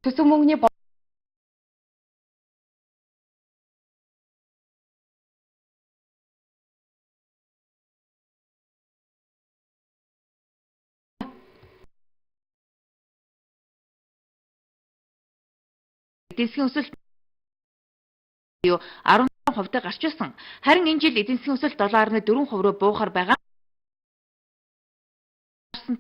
төсөв мөнгөний эдийн засгийн өсөлт 10% гарч ирсэн. Харин энэ жил эдийн засгийн өсөлт 7.4% руу буухаар байгаа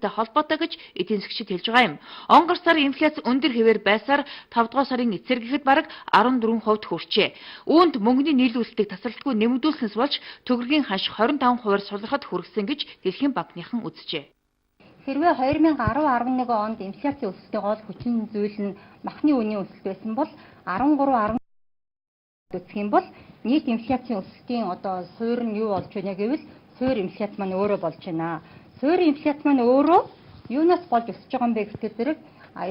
холбоотой гэж эдийн засгчид хэлж байгаа юм. Он гар сарын инфляц өндөр хэвээр байсаар 5 дугаар сарын эцсэр гэхэд бараг 14% хүрчээ. Үүнд мөнгөний нийлүүлэлтийг тасралтгүй нэмэгдүүлснээс болж төгрөгийн ханш 25%-аар сулрахад хүргэсэн гэж Дэлхийн банкныхан үзжээ. Хэрвээ 2010-11 онд инфляцийн өсөлтийн гол хүчин зүйл нь махны үнийн өсөлт байсан бол 13 үзэх юм бол нийт инфляцийн өсөлтийн суурь нь юу болж байна гэвэл суурь инфляц маань өөрөө болж байна. Суурь инфляц маань өөрөө юунаас болж өсөж байгаа юм бэ гэхээр зэрэг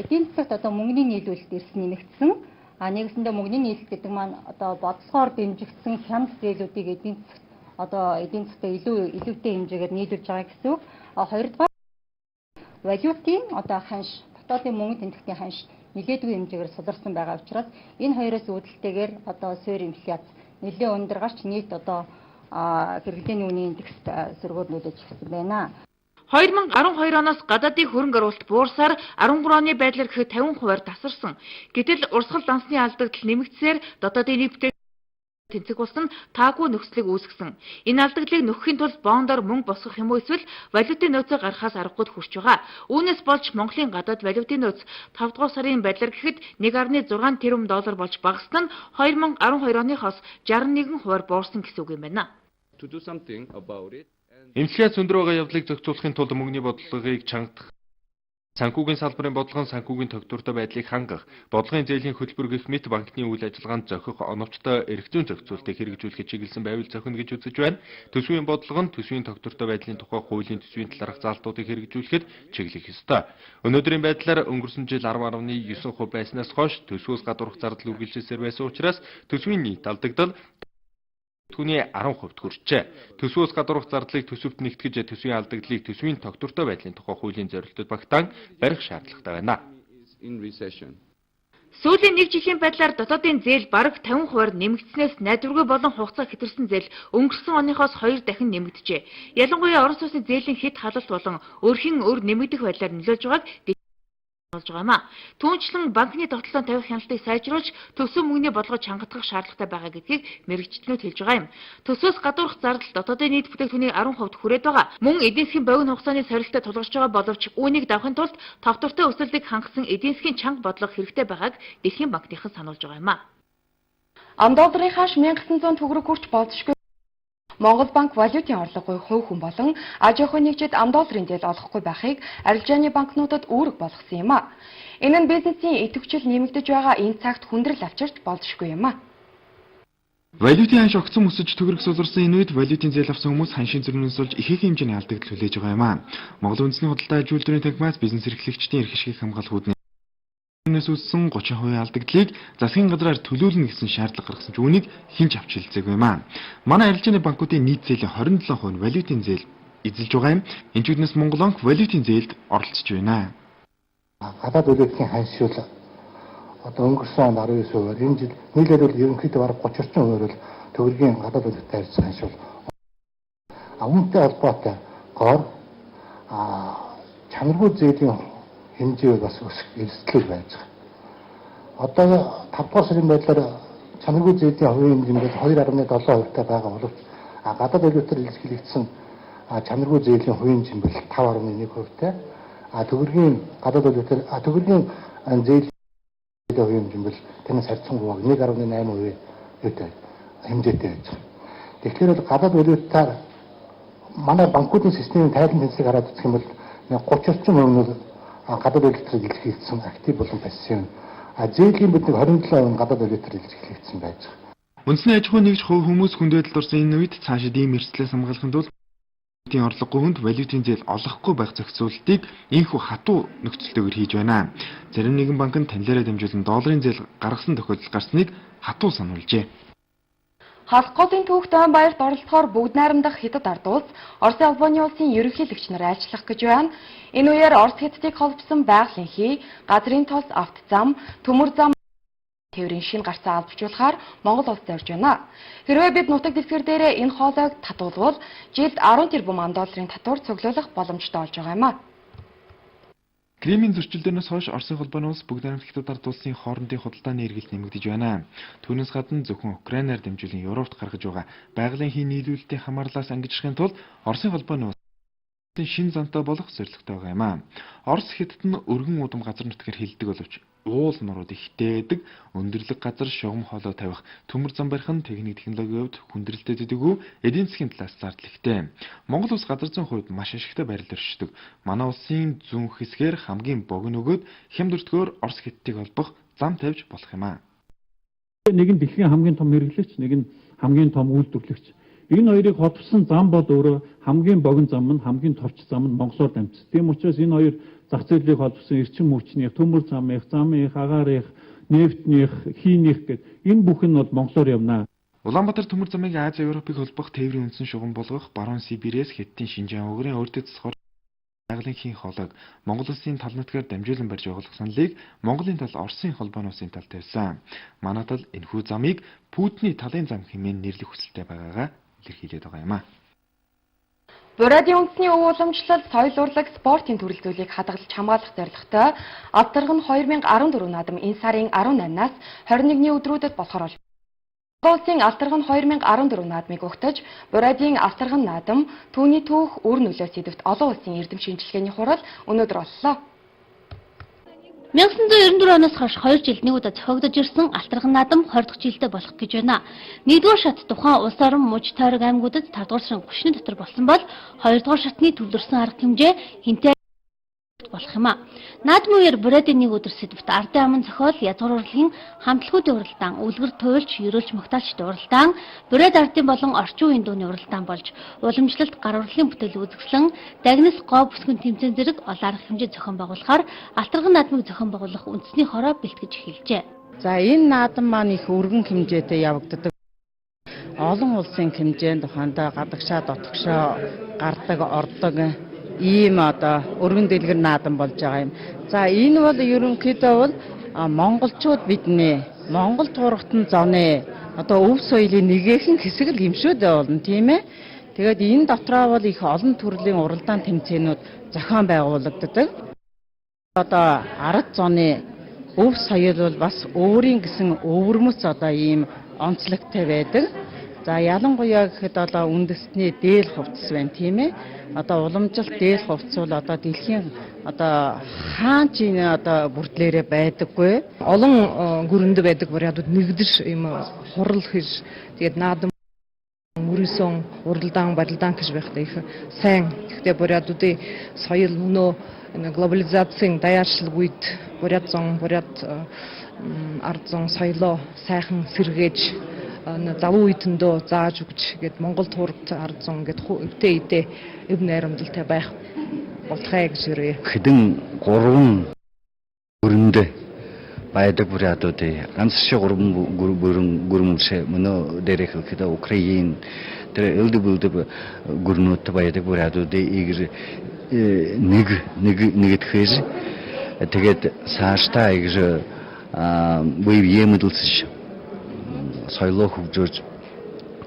эдийн засагт мөнгөний нийлүүлэлт эрс нэмэгдсэн. Нэгсэндээ мөнгөний нийлүүлэлт гэдэг маань бодлогоор дэмжигдсэн хямд зээлүүдийг эдийн засагт илүүтэй хэмжээгээр нийлүүлж байгаа гэсэн үг. Хоёрдугаар валютын ханш, дотоодын мөнгө тэмдэгтийн ханш нэлээдгүй хэмжээгээр суларсан байгаа учраас энэ хоёроос үүдэлтэйгээр суурь инфляц нэлээд өндөр гарч нийт хэрэглээний үнийн индекст сөргөөлнүүлж ирсэн байна. 2012 оноос гадаадын хөрөнгө оруулалт буурсаар 13 оны байдлаар гэхэд 50%-аар тасарсан. Гэтэл урсгал дансны алдагдал нэмэгдсээр дотоодын нийт тэнцэг болсон таагүй нөхцөлийг үүсгэсэн. Энэ алдагдлыг нөхөхийн тулд бондоор мөнгө босгох юм уу эсвэл валютын нөөцөө гаргахаас аргагүй хүрч байгаа. Үүнээс болж Монголын гадаад валютын нөөц 5 дугаар сарын байдлаар гэхэд 1.6 тэрбум доллар болж багассан нь 2012 оныхоос 61%-аар буурсан гэсэн үг юм байна. Инфляц өндөр байгаа явдлыг зохицуулахын тулд мөнгөний бодлогыг чангадах, санхүүгийн салбарын бодлого нь санхүүгийн тогтвортой байдлыг хангах, бодлогын зээлийн хөтөлбөр гэх мэт банкны үйл ажиллагаанд зохих оновчтой эрх зүйн зохицуултыг хэрэгжүүлэхэд чиглэсэн байвал зохино гэж үзэж байна. Төсвийн бодлого нь төсвийн тогтвортой байдлын тухай хуулийн төсвийн талаарх заалтуудыг хэрэгжүүлэхэд чиглэх ёстой. Өнөөдрийн байдлаар өнгөрсөн жил 10.9% байснаас хойш төсвөөс гадуурх зардал үргэлжилсээр байсан учраас төсвийн нийт алдагдал түүний 10% хүрчээ. Төсвөөс гадуурх зардлыг төсөвт нэгтгэж төсвийн алдагдлыг төсвийн тогтвортой байдлын тухай хуулийн зорилтод багтаан барих шаардлагатай байна. Сүүлийн 1 жилийн байдлаар дотоодын зээл бараг 50%-аар нэмэгдснээс найдваргүй болон хугацаа хэтэрсэн зээл өнгөрсөн оныхоос 2 дахин нэмэгджээ. Ялангуяа Орос улсын зээлийн хэд халалт болон өрхийн өр нэмэгдэх байдлаар нөлөөлж байгааг болж байгаа. Түүнчлэн банкны тогтолцоон тавих хяналтыг сайжруулж төсөв мөнгөний бодлого чангадах шаардлагатай байгаа гэдгийг мэрэгчлэнүүд хэлж байгаа юм. Төсвөөс гадуурх зардал дотоодын нийт бүтээгдэхүүний 10% хүрээд байгаа. Мөн эдийн засгийн богино хугацааны сорилттой тулгарч байгаа боловч үүнийг давахын тулд тогтвортой өсөлтийг хангасан эдийн засгийн чанга бодлого хэрэгтэй байгааг Дэлхийн банкныхан сануулж байгаа юм. Ам долларын ханш 1900 төгрөг хүрч болзошгүй. Монгол банк валютын орлогыг хувь хүн болон аж ахуй нэгжид ам долларын зээл олохгүй байхыг арилжааны банкнуудад үүрэг болгосон юм а. Энэ нь бизнесийн идэвхжил нэмэгдэж байгаа энэ цагт хүндрэл авчирч болзошгүй юм а. Валютын ханш огцон өсөж төгрөг суларсан энэ үед валютын зээл авсан хүмүүс ханшийн зөрмнөөс болж ихээхэн хэмжээний алдагдал хүлээж байгаа юм а. Монгол үндэсний худалдаа аж үйлдвэрийн танхимаас бизнес эрхлэгчдийн эрх ашгийг хамгаалах үүднээс үүссэн 30% алдагдлыг засгийн газраар төлөөлнө гэсэн шаардлага гаргасан ч үүнийг хинч авч хэлцээгүй юм аа. Манай арилжааны банкуудын нийт зээлийн 27% нь валютын зээл эзэлж байгаа юм. Энэ чүднээс Монгол банк валютын зээлд оролцож байна. Гадаад валютын ханшуул өнгөрсөн онд 19%-аар энэ жил нийлээд бол ерөнхийдөө бараг 30% бол төгрөгийн гадаад валютын харьцан ханшуул. Үүнтэй холбоотой гоор чанаргүй зээлийн хэмжээ бас өсөх эрсдэл байж байгаа. Одоо 5 дугаар сарын байдлаар чанаргүй зээлийн хувийн хэмжээ 2.7% байгаа боловч гадаад валютаар илэрхийлэгдсэн чанаргүй зээлийн хувийн хэмжээ 5.1%. Төгрөгийн гадаад валютаар төгрөгийн зээлийн хувийн хэмжээ танаас харьцангуй 1.8% хэмжээтэй байж байгаа. Тэгэхээр гадаад валютаар манай банкуудын системийн тайлан тэнцлийг хараад үзэх юм бол 30% нь гадаад валютаар илэрхийлсэн актив болон пассив. Зээлийн бид 27% гадаад валютаар илэрхийлэгдсэн байж байгаа. Үндэсний аж ахуй нэгж хувь хүмүүс хүнд байдалд орсон энэ үед цаашид ийм эрсдлээс хамгаалахын тулд валютын орлогогүй хүнд валютын зээл олохгүй байх зохицуултыг энэхүү хатуу нөхцөлтэйгээр хийж байна. Зарим нэгэн банк нь танилаараа дамжуулан долларын зээл гаргасан тохиолдол гарсныг хатуу сануулжээ. Хасгуудын түүхт Баярт оролцохоор бүгд найрамдах Хятад ард улс Оросын албаны улсын ерөнхийлөгч нар айлчлах гэж байна. Энэ үеэр Орос Хятадыг холбосон байгалийн хий, газрын тос, авто зам, төмөр зам тээврийн шин гарцаа албажуулахаар Монгол улс зорж байна. Хэрвээ бид нутаг дэвсгэр дээрээ энэ хоолойг татуулбал жилд 10 тэрбум $10 татвар цуглуулах боломжтой болж байгаа юм а. Кремийн зөрчилдөөнөөс хойш Оросын холбооны улс бүгд найрамдах Хятад ард улсын хоорондын худалдааны эргэлт нэмэгдэж байна. Түүнээс гадна зөвхөн Украинаар дамжуулан Европт гаргаж байгаа байгалийн хий нийлүүлэлтийн хамаарлаас ангижрахын тулд Оросын холбооны улс шин зантай болох зорилготой байгаа юм а. Орос Хятад нь өргөн удам газар нутгаар хилдэг боловч уул нурууд ихтэй байдаг, өндөрлөг газар шугам хоолой тавих, төмөр зам барих нь техник технологийн хувьд хүндрэлтэй дэдэггүй, эдийн засгийн талаас зардал ихтэй. Монгол улс газар зүйн хувьд маш ашигтай байрал өршдөг. Манай улсын зүүн хэсгээр хамгийн богино өгөөд хямдвэртгөөр Орос Хятадыг холбох зам тавьж болох юм а. Нэг нь дэлхийн хамгийн том хэрэглэгч, нэг нь хамгийн том үйлдвэрлэгч. Энэ хоёрыг холбосон зам бол өөрөө хамгийн богино зам нь, хамгийн товч зам нь Монголоор дамжсан. Тийм учраас энэ хоёр зах зээлийг холбосон эрчим хүчнийх, төмөр замынх, агаарынх, нефтнийх, хийнийх гэд энэ бүх нь бол Монголоор явна. Улаанбаатар төмөр замыг Аз Европыг холбох тээврийн үндсэн шугам болгох баруун Сибирээс Хятадын Шинжаан угрын өөртөө засахаар байгалийн хийн хоолойг Монгол улсын тал нутгаар дамжуулан барьж явуулах саналыг Монголын тал Оросын холбооны улсын тал тавьсан. Манай тал энэхүү замыг Путиний талын зам хэмээн нэрлэх хүсэлтэй байгаагаа илэрхийлээд байгаа юм а. Бурадын үндэсний өв уламжлал, соёл урлаг, спортын төрөл зүйлийг хадгалж хамгаалах зорилготой Алдарга нь 2014 наадам энэ сарын 18-наас 21-ний өдрүүдэд болохоор Улсын Алдарга нь 2014 наадмыг өгтөж, Бурадын Алдарга наадам түүний түүх үр нөлөө сэдвт олон улсын эрдэм шинжилгээний хурал өнөөдөр боллоо. 1994 оноос хойш 2 жил нэг удаа зохиогдож ирсэн Алдарга наадам 20 дахь жилдээ болох гэж байна. Нэгдүгээр шат тухайн улс орон муж тойрог аймагуудад 5 дугаар сарын 30-ны дотор болсон бол 2 дугаар шатны төвлөрсөн арга хэмжээ хинтээ болох юм а. Наадмын үеэр Бурадын нэг өдөр сэдвт ардын аман зохиол, язгуур урлагийн хамтлагуудын уралдаан, үлгэр туйлч, ерөөлч магтаалчдын уралдаан, Бурад ардын болон орчин үеийн дууны уралдаан болж, уламжлалт гар урлалын бүтээл үзэсгэлэн, дагнас гоо бүсгэн тэмцээн зэрэг олон арга хэмжээ зохион байгуулахаар Алдарга наадмыг зохион байгуулах үндэсний хороо бэлтгэж эхэлжээ. За энэ наадам маань их өргөн хэмжээтэй явагддаг. Олон улсын хэмжээнд ухаандаа гадагшаа, дотгошоо гардаг, ордог ийм өргөн дэлгэр наадам болж байгаа юм. За энэ бол ерөнхийдөө бол монголчууд бидний Монгол туурхтан зоны өв соёлын нэгэн хэсэг л гимшүүд болно тийм ээ. Тэгээд энэ дотроо бол их олон төрлийн уралдаан тэмцээнүүд зохион байгуулагддаг. Ард зоны өв соёл бол бас өөрийн гэсэн өвөрмөц ийм онцлогтой байдаг. За ялангуяа гэхэд үндэсний дээл хувцас байна тийм ээ. Уламжлалт дээл хувцас бол дэлхийн хаан чинь бүрдлээрээ байдаггүй. Олон гүрэнд байдаг бурядууд нэгдэж юм хурал хийж тэгээд наадам мөрөсөн уралдаан барилдаан гэж байхдаа их сайн. Гэхдээ бурядуудын соёл өнөө глобализацийн даяаршлаг үед буряд зон ард зон соёлоо сайхан сэргээж залуу үеидэндөө зааж өгч гээд Монгол туурт ард зон гээд өвдөө эв найрамдалтай байх болтгай гэж өрөө. Хэдэн 3 гүрэнд байдаг бурядуудын ганц шиг 3 гүрмүшээ мөнөө дээрх хэдэ Украин тэр элдбэлд гүрнүүд байдаг бурядуудын игэр нэгтгэж тэгээд цаашдаа игэр буй ямэдэлж соёлоо хөгжөөж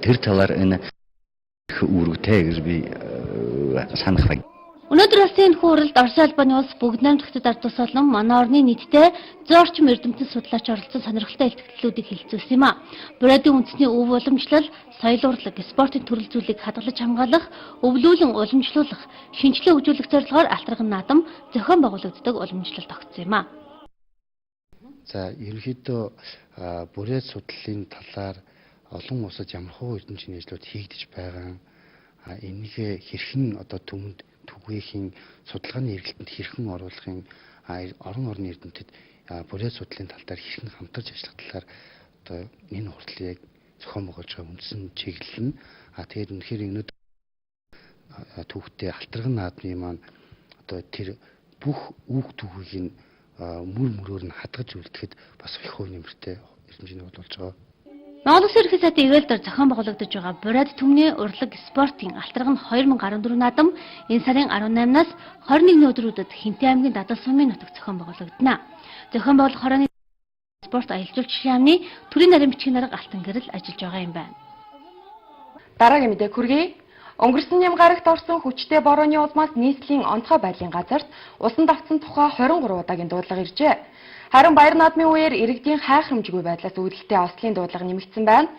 тэр талаар энэ үүрэгтэй гэж би санах байна. Өнөөдөр бас энэ хүрэлд Оросын албаны улс бүгд найрамдах Хятад ард улс болон манай орны нийтдээ зөөрчм эрдэмтэн судлаач оролцсон сонирхолтой илтгэлүүдийг хэлэлцүүлсэн юм а. Бурадын үндэсний өв уламжлал, соёл урлаг, спортын төрөл зүйлийг хадгалж хамгаалах, өвлүүлэн уламжлуулах, шинжилгээ хөгжүүлэх зорилгоор Алдарга наадам зохион байгуулагддаг уламжлалт тогтсон юм а. За ерөнхийдөө бурад судлалын талаар олон улсад ямар хуу эрдэмтний ажлууд хийгдэж байгаа. Энийг хэрхэн түмэнд түгээхийн судалгааны эргэлтэнд хэрхэн оруулахын орон орны эрдэмтэд бурад судлалын тал дээр хэрхэн хамтарч ажиллах талаар энэ хурлыг зохион байгуулж байгаа үндсэн чиглэл нь. Тэгээд үнэхээр өнөөдөр түүхтэй Алдарга наадмын маань тэр бүх үг түүхийг мөр мөрөөр нь хадгаж үлдэхэд бас их хувь нэмэртэй эрдэмтний болж байгаа. Монгол Улсын ерөнхий сайдын ивэлдээр зохион байгуулагдаж байгаа бурайд түмний урлаг спортын алтраг нь 2014 наадам энэ сарын 18-наас 21-ний өдрүүдэд Хинтээ аймгийн Дадал сумын нутагт зохион байгуулагдана. Зохион байгуулах хорооны спорт аялал жуулчлалын яамны төрийн нарийн бичгийн дарга алтан гэрэл ажиллаж байгаа юм байна. Дараагийн мэдээ хүргэе. Өнгөрсөн нэм гарагт орсон хүчтэй борооны улмаас нийслэлийн онцгой байдлын газарт усан давтсан тухай 23 удаагийн дуудлага иржээ. Харин баяр наадмын үеэр иргэдийн хайхрамжгүй байдлаас үүдэлтэй ослын дуудлага нэмэгдсэн байна.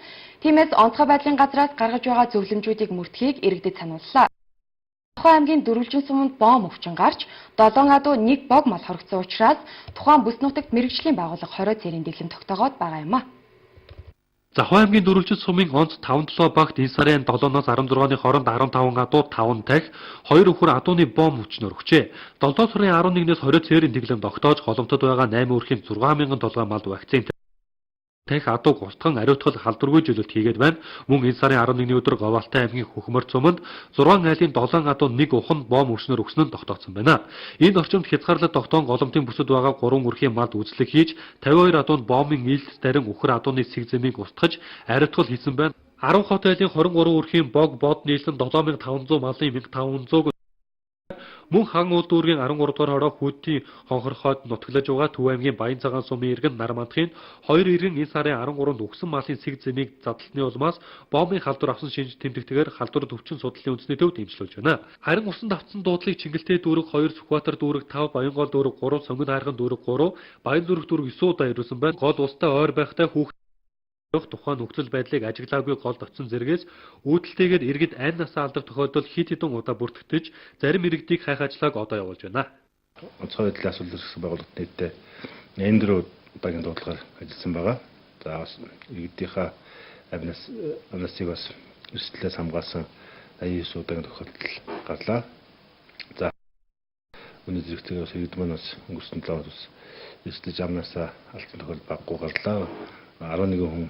Тиймээс онцгой байдлын газраас гаргаж байгаа зөвлөмжүүдийг мөрдөхийг иргэдэд санууллаа. Тухайн аймгийн Дөрвөлжин суманд бом өвчин гарч 7 адуу 1 бог мал хоригдсон учраас тухайн бүс нутагт мэрэгжлийн байгууллага 20 цэрийн дэглэм тогтоогоод байгаа юм а. Захаа аймгийн Дөрвөлжин сумын онц 5-7 багт энэ сарын 7-ноос 16-ны хооронд 15 адуу 5 дахь 2 өхөр адууны бом өвчнөр өгчээ. 7 сарын 11-ээс 20 цэрийн дэглэм тогтоож голомтод байгаа 8 өрхийн 6,000 вакцин тэх адуу густган ариутгал халдваргүй зүйлэлт хийгээд байна. Мөн энэ сарын 11-ний өдөр Говьалтай аймгийн Хөхмөр цуманд 6 айлын 7 адуу 1 ухан бом өвчнөр өгсөн нь тогтооцсон байна. Энэ орчинд хязгаарлалт тогтоон голомтын бүсэд байгаа 3 өрхийн малд үзлэг хийж 52 адуунд бомын ээлж дарин өхөр адууны сэг зэмийг устгаж ариутгал хийсэн байна. 10 хот айлын 23 өрхийн бог бод нийлэн 7500 малын 1500 мөн хан уул дүүргийн 13 дугаар хороо хүүтийн хонхорхойд нутаглаж байгаа Төв аймгийн Баян цагаан сумын иргэн нар мандахын 2 иргэн энэ сарын 13-нд өгсөн малын сэг зэмийг задлтны улмаас бомбын халдвар авсан шинж тэмдэгтэйгээр халдвар төвчин судлалын үндэсний төвд дэмжлүүлж байна. Харин усан давтсан дуудлыг Чингэлтэй дүүрэг 2, Сүхбаатар дүүрэг 5, Баянгол дүүрэг 3, Сонгон хайрхан дүүрэг 3, Баян зүрх дүүрэг 9 удаа ирүүлсэн байна. Гол улстай ойр байхтай тухайн нөхцөл байдлыг ажиглаагүй гол дотсон зэрэгээс үүдэлтэйгээр иргэд айн насаа алдар тохиолдол хит хитэн удаа бүртгэж зарим иргэдийг хайх ажлааг одоо явуулж байна. Онцгой байдлын асуулт гэсэн байгууллагт нийтдээ 84 удаагийн дуудлагаар ажилласан байгаа. За иргэдийнхаа амнасыг бас эрсдлээс хамгаалсан 89 удаагийн тохиолдол гарлаа. За өнөө зэрэгцээ бас иргэд маань бас өнгөрсөн 7 хоногт эрсдэж амнасаа алдсан тохиолдол баггүй гарлаа. 11 хүн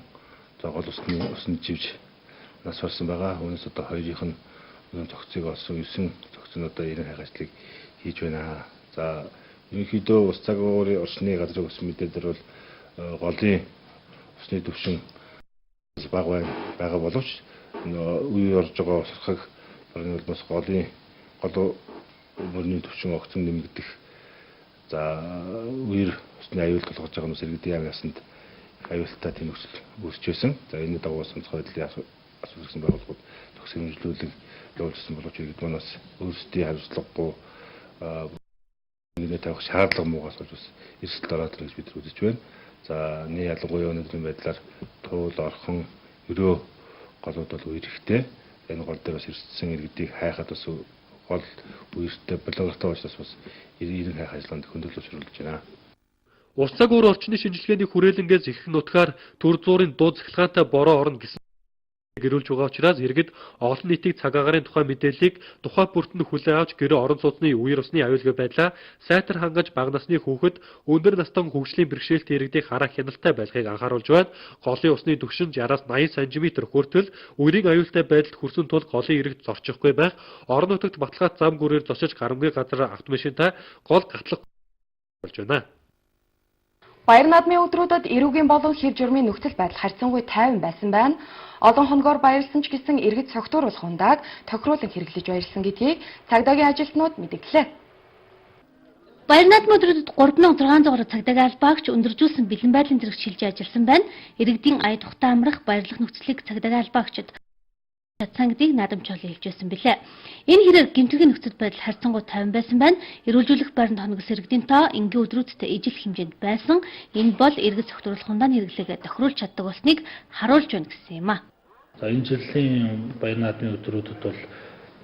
за гол усны живж нас барсан байгаа. Үүнээс одоо 2-ын зохицыг олсон 9 зохицын одоо ирэн хайх ажлыг хийж байна. За ерөнхийдөө ус цагуурын орчны газрын ус мэдээлэлээр бол голын усны түвшин бага байгаа боловч үе орж байгаа усрахыг орны улмаас голын мөрний түвшин огцон нэмэгдэх за үер усны аюул тулгаж байгаа нь иргэдийн яам ясанд аюултай тийм нөхцөл үүсч байсан. За энэ дагуу онцгой байдлын асуулсан байгууллагууд төгс хэмжлүүлэг явуулсан боловч иргэд маань бас өөрсдийн хариуцлагагүй нэгний тавих шаардлага муугаас болж бас эрсдэлд ороод ирэх гэж бид үзэж байна. За ялангуяа өнөөдрийн байдлаар туул орхон өрөө голууд бол үер ихтэй. Энэ гол дээр бас эрсдсэн иргэдийг хайхад бас гол үертэй болготой учраас бас иргэн хайх ажиллагаанд хөндөөлөж өрүүлж байна. Ус цагуур орчны шинжилгээний хүрээлэнгээс их нутгаар төр зуурын дуу цахилгаантай бороо орно гэсэн гэрүүлж байгаа учраас иргэд олон нийтийн цаг агарын тухай мэдээллийг тухай бүртэнд хүлээн авч гэрээ орон сууцны үер усны аюулгүй байдлаа сайтар хангаж бага насны хүүхэд өндөр настан хөгжлийн бэрхшээлтэй иргэдийг хараа хяналттай байхыг анхааруулж байна. Голын усны түвшин 60-аас 80 см хүртэл үерийн аюултай байдалд хүрсэн тул голын иргэд зорчихгүй байх. Орон нутагт баталгаат зам гүрээр зочиж гарамгийн газар автомашинтай гол гатлах болж байна. Баяр наадмын өдрүүдэд эрүүгийн болон хэв журмын нөхцөл байдал харьцангуй тайван байсан байна. Олон хоногоор баярлсан ч гэсэн иргэд цогтууруулах ундааг тохируулан хэрэглэж баярлсан гэдгийг цагдаагийн ажилтнууд мэдээллээ. Баяр наадмын өдрүүдэд 3600 гаруй цагдаагийн албаагч өндөржүүлсэн бэлэн байдлын зэрэг шилжиж ажилласан байна. Иргэдийн ая тухтай амрах баярлах нөхцөлийг цагдаагийн албаагчид чадсан гэдгийг наадамчаал хэлжсэн билээ. Энэ хэрээр гэмтэргийн нөхцөл байдал харьцангуй тайван байсан байна. Эрүүлжүүлэх байранд хоногс иргэдийн тоо энгийн өдрүүдтэй ижил хэмжээнд байсан. Энэ бол иргэд цогтууруулах ундааны хэрэглээгээ тохируулж чаддаг болсныг харуулж байна гэсэн юм а. За энэ жилийн баяр наадмын өдрүүдэд бол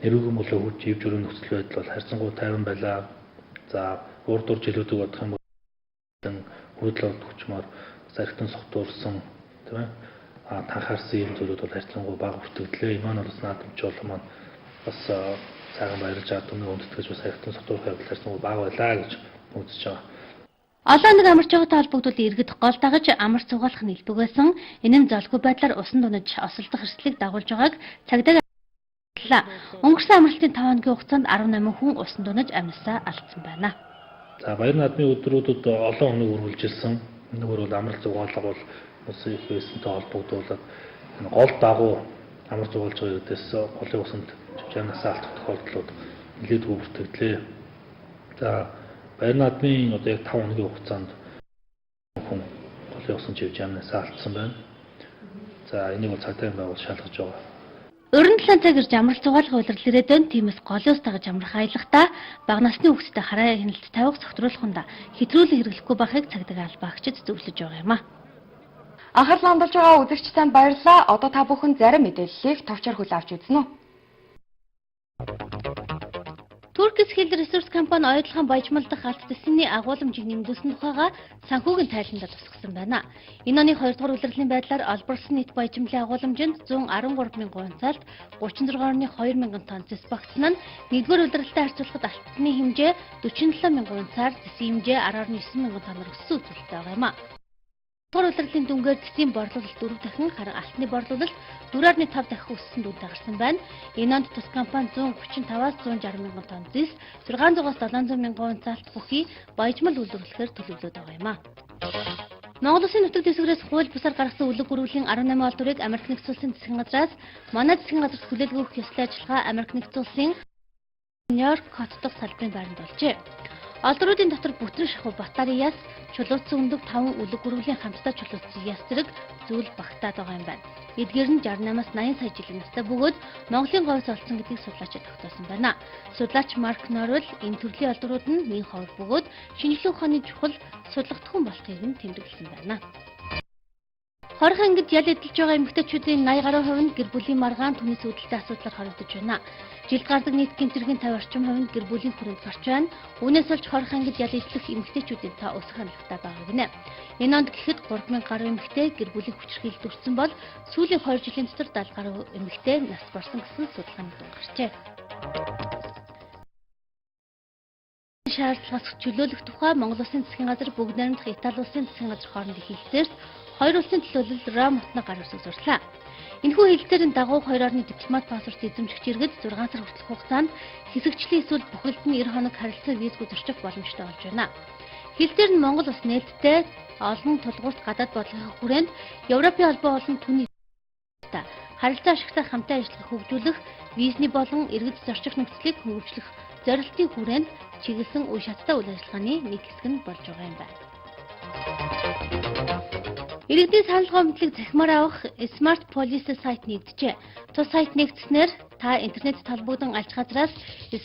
эрүүгийн болон хүч хэв журмын нөхцөл байдал бол харьцангуй тайван байлаа. За урд жилүүдийг бодох юм бол хөөдлөлт хүчмээр зархитан согтуулсан тийм ээ танхаарсан юм зүйлүүд бол харьцангуй бага бүртгэлээ. Энэ маань бас наадамчул маань бас цагаан баярлж байгаа түмний үндэтгэж бас харьцан согтуулах явдал харьцангуй бага байлаа гэж үзэж байгаа. Олон нэг амарч байгаатай холбогдуулан иргэд гол дагаж амар цугаалах нэлбэг байсан. Энэ нь золгүй байдлаар усан дунаж осолдох эрсдлийг дагуулж байгааг цагдаа өнгөрсөн амралтын 5 хоногийн хугацаанд 18 хүн усан дунаж амьсаа алдсан байна. За баяр наадмын өдрүүдэд олон хоног үргэлжилсэн. Нэг бол амралт зугаалга бол улсын их хээсэнтэй холбогдуулаад гол дагуу амар зугаалж байгаа үедээс голын усанд чивжаанаас алдах тохиолдлууд нэлээд хөвөртөгдлээ. За баяр наадмын одоо яг 5 хоногийн хугацаанд хүн голын усан чивжаанаас алдсан байна. За энийг бол цагдаагийн байгуул шалгаж байгаа. Өрн 7 цаг ирж амралт зугаалгах улирал ирээд өн тиймээс голын ус дагаж амрах аялахдаа бага насны хүүхдэд хараа хяналт тавих зөвхөрлөхөнд хэтрүүлэн хэрэглэхгүй байхыг цагдаагийн албаагчид зөвлөж байгаа юм а. Анхаарал хандуулж байгаа үзэгч танд баярлалаа. Одоо та бүхэн зарим мэдээллийг товчоор хүлээн авч үзнэ үү? Turkish Hill Resource компани ойдлогын баяжмалдах алт төсний агуулмжийг нэмэгдүүлсэн тухайга санхүүгийн тайландаа тусгасан байна. Энэ оны 2 дугаар улирлын байдлаар олборлсон нийт баяжмлын агуулмжинд 113 мянган унцaalт 36.2 мянган тонн зэс багтсан нь 1-р улирлалтай харьцуулахад алтны хэмжээ 47 мянган унцаар зэсийн хэмжээ 10.9 мянган тонноор өссөн үзүүлэлттэй байгаа юм а. Дугаар улирлын дүнгээр зэсийн борлуулалт 4 дахин харин алтны борлуулалт 4.5 дахин өссөн дүнтэй гарсан байна. Энэ онд тус компани 135-аас 160 мянган тонн зэс, 600-аас 700 мянган унцаалт бүхий баяжмал үйлдвэрлэхээр төлөвлөд байгаа юм а. Монгол Улсын нутаг дэвсгэрээс хууль бусаар гаргасан үлэг гөрвөлийн 18 олдврыг Америк нэгдсэн улсын засгийн газраас манай засгийн газарт хүлээлт өгөх ёслол ажиллагаа Америк нэгдсэн улсын Нью-Йорк хотдох салбарын байранд болжээ. Олдруудын дотор бүтэн шахуу батареяс, чулуутсан өндөг 5 үлэг гөрвөлийн хамтдаа чулуутсан яс зэрэг зүйл багтаад байгаа юм байна. Эдгээр нь 68-аас 80 сая жилийн настай бөгөөд Монголын говьс олсон гэдгийг судлаачид тогтоосон байна. Судлаач Марк Норвел энэ төрлийн олдрууд нь нэн ховор бөгөөд шинжлэх ухааны чухал судлагдах болохыг нь тэмдэглэсэн байна. Хорих ангид ял эдэлж байгаа эмэгтэйчүүдийн 80 гаруй хувь нь гэр бүлийн маргаан түүнээс үүдэлтэй асуудлаар хоригдож байна. Жилд гардаг нийт гэмтэргийн 50 орчим хувь нь гэр бүлийн хүрээнд гарч байна. Үүнээс болж хорих ангид ял эдлэх эмэгтэйчүүдийн тоо өсөх хандлагатай байгаа гинэ. Энэ онд гэхэд 3000 гаруй эмэгтэй гэр бүлийн хүчирхийлэлд өртсөн бол сүүлийн 2 жилийн дотор 70 гаруй эмэгтэй нас барсан гэсэн судалгааны дүн гарчээ. Шаардлагаас чөлөөлөх тухай Монгол Улсын засгийн газар бүгд найрамдах Итали улсын засгийн газар хоорондын хэлэлцээрс хоёр улсын төлөөлөл Ром хотноо гар үсэг сурлаа. Энэхүү хэлэлцээрийн дагуу хоёр орны дипломат паспорт эзэмшигч иргэд 6 сар хүртэлх хугацаанд хэсэгчлэн эсвэл бүхэлд нь 90 хоног харилцан визгүй зорчих боломжтой болж байна. Хэлэлцээр нь Монгол улс нээлттэй олон тулгуурт гадаад бодлогын хүрээнд Европын холбоо болон түүний харилцаа ашигтай хамтаа ажиллахыг хөгжүүлэх, визний болон иргэд зорчих нөхцөлийг хөгжүүлэх зорилтын хүрээнд чиглэсэн үе шаттай үйл ажиллагааны нэг хэсэг нь болж байгаа юм байна. Иргэдийн санал гомдлыг захимаар авах Smart Police сайт нэгджээ. Тус сайт нэгдснээр та интернет толбогдсон алж газраас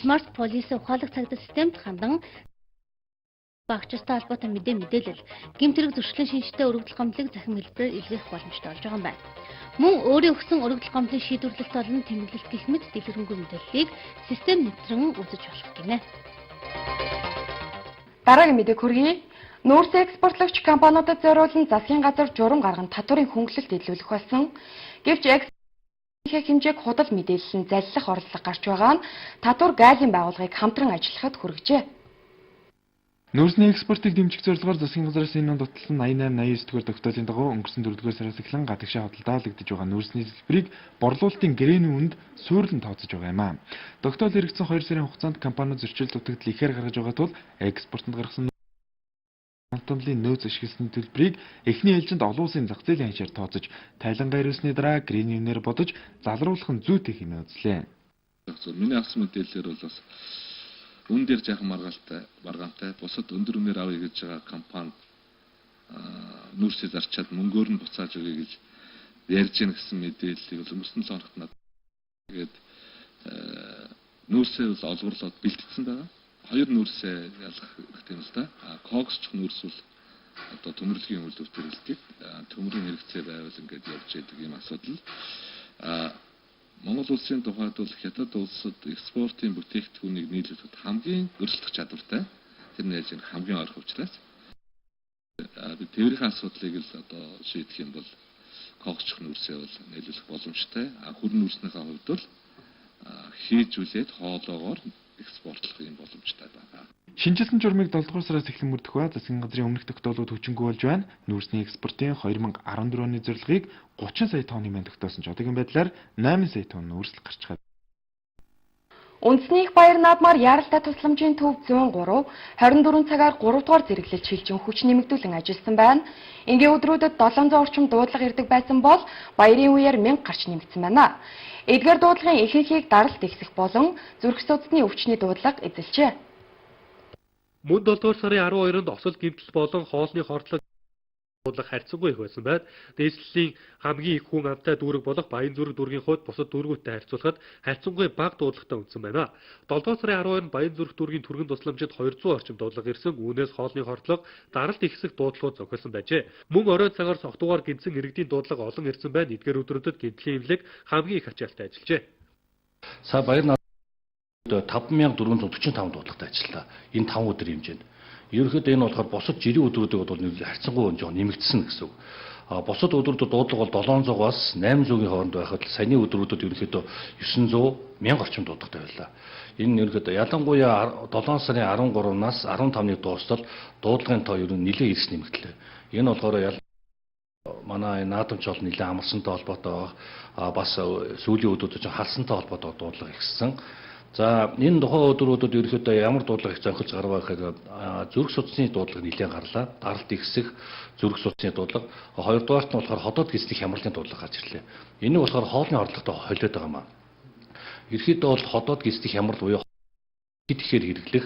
Smart Police ухаалаг цагдаа системд хандан багчтай холбоотой мэдээлэл, гэмт хэрэг зөрчлийн шинжтэй өргөдөл гомдлыг захим хэлбэрээр илгээх боломжтой болж байгаа юм байна. Мөн өөрийн өгсөн өргөдөл гомдлын шийдвэрлэлт болон тэмдэглэлт гэх мэт дэлгэрэнгүй мэдээллийг систем нэвтрэн үзэж болох гинэ. Дараагийн мэдээг хүргэе. Нүүрс экспортлогч компаниудад зориулсан засгийн газар журам гарган татварын хөнгөлөлт илрүүлэх болсон. Гэвч экспортын хэмжээг худал мэдээлэл нь заллах орлого гарч байгаа нь татвар гайлын байгууллагыг хамтран ажиллахад хүргэжээ. Нүүрсний экспортыг дэмжих зорилгоор засгийн газраас энэ онд батлсан 88-89 дугаар тогтоолын дагуу өнгөрсөн 4-р сараас эхлэн гадагшаа худалдаалагдж байгаа нүүрсний хэлбэрийг борлуулалтын гэрээний үнд суурлан тооцож байгаа юм а. Тогтоол хэрэгжсэн 2 сарын хугацаанд компаниуд зөрчил дутагдал ихээр гаргаж байгаа тул экспортод гаргасан хамтамлын нөөц ашигласны төлбөрийг эхний ээлжинд олон улсын зах зээлийн ханшаар тооцож, тайлангаа ирүүлсний дараа гэрээний үнээр бодож залруулах нь зүйтэй хэмээн үзлээ. Миний авсан мэдээлэлээр бол бас үн дээр жаахан маргаантай бусад өндөр үнээр авъя гэж байгаа компани нүүрсээ зарчаад мөнгөөр нь буцааж өгье гэж ярьж гин гэсэн мэдээллийг бол өнгөрсөн 7 хоногт надад тэгээд нүүрсээ бол олборлоод бэлтгэсэн байгаа. 2 нүүрсээ ялгах хэрэгтэй юм л да. Когсч нүүрс бол одоо төмөрлөгийн үйлдвэртэр хэлдэг. Төмөрийн хэрэгцээ байвал ингээд явж яадаг юм асуудал. Монгол улсын тухайд бол хятад улсад экспортын бүтээгдэхүүнийг нийлүүлэхэд хамгийн өрсөлдөх чадвартай. Тэр нь яаж хамгийн ойрхон учраас тээврийн асуудлыг л одоо шийдэх юм бол когсч нүүрсээ бол нийлүүлэх боломжтой. Хүрэн нүүрснийхээ хувьд бол хийж үлээд хоолоогоор экспортлох юм боломжтой байна. Шинжилсэн журмыг 7 дугаар сараас эхлэн мөрдөх ба засгийн газрын өмнөх тогтоолууд хүчингүй болж байна. Нүүрсний экспортын 2014 оны зорилгыг 30 сая тонн хэмээн тогтоосон ч одоогийн байдлаар 8 сая тонн нүүрсэл гарч байгаа. Үндэсний их баяр наадмаар яаралтай тусламжийн төв 103 24 цагаар 3 дугаар зэрэглэл шилжин хүч нэмэгдүүлэн ажилласан байна. Ингийн өдрүүдэд 700 орчим дуудлага ирдэг байсан бол баярын үеэр 1000 гарч нэмэгдсэн байна. Эдгээр дуудлагын ихэнхийг даралт ихсэх болон зүрх судасны өвчний дуудлага эзэлжээ. Мөн 7 дугаар сарын 12-нд осол гэмтэл болон хоолны хордлого дуудлага харьцангуй их байсан байд. Дээшлэлийн хамгийн их хүн амтай дүүрэг болох Баян зүрэг дүүргийн хувьд бусад дүүргүүдтэй харьцуулахад харьцангуй бага дуудлагатай үндсэн байна. 7 дугаар сарын 12-нд Баян зүрэг дүүргийн түргэн тусламжид 200 орчим дуудлага ирсэн. Үүнээс хоолны хордлого даралт ихсэх дуудлагууд зохиосон байжээ. Мөн оройн цагаар согтуугаар гинцэн иргэдийн дуудлага олон ирсэн байна. Эдгээр өдрүүдэд гэмтлийн имлэг хамгийн их ачаалттай ажиллажээ. Сая баяр 5445 дуудлагатай ажиллалаа. Энэ 5 өдрийн хэмжээнд. Ерөнхийдөө энэ болохоор бусад жирийн өдрүүдийг бол харьцангуй жоо нэмэгдсэн гэсэн үг. Бусад өдрүүдэд дуудлага бол 700-аас 800-ийн хооронд байхад саяны өдрүүдэд ерөнхийдөө 900 1000 орчим дуудлагатай байлаа. Энэ ерөнхийдөө ялангуяа 7 сарын 13-наас 15-ны дуустал дуудлагын тоо ер нь нэлээд эрс нэмэгдлээ. Энэ болохоор манай наадамч бол нэлээд амарсантай холбоотой бас сүүлийн өдрүүдэд халсантай холбоотой дуудлага ихссэн. За энэ тухайн өдрүүдэд ерөнхийдөө ямар дуудлага их зохиолж гарваа гэхээр зүрх судасны дуудлага нэлээд гарлаа. Даралт ихсэх зүрх судасны дуудлага. Хоёрдугаарт нь болохоор ходоод гисний хямралын дуудлага гарч ирлээ. Энийг болохоор хоолны орлоготой холиод байгаа маа. Ерөнхийдөө бол ходоод гисний хямрал буюу тэгэхээр хэрэглэх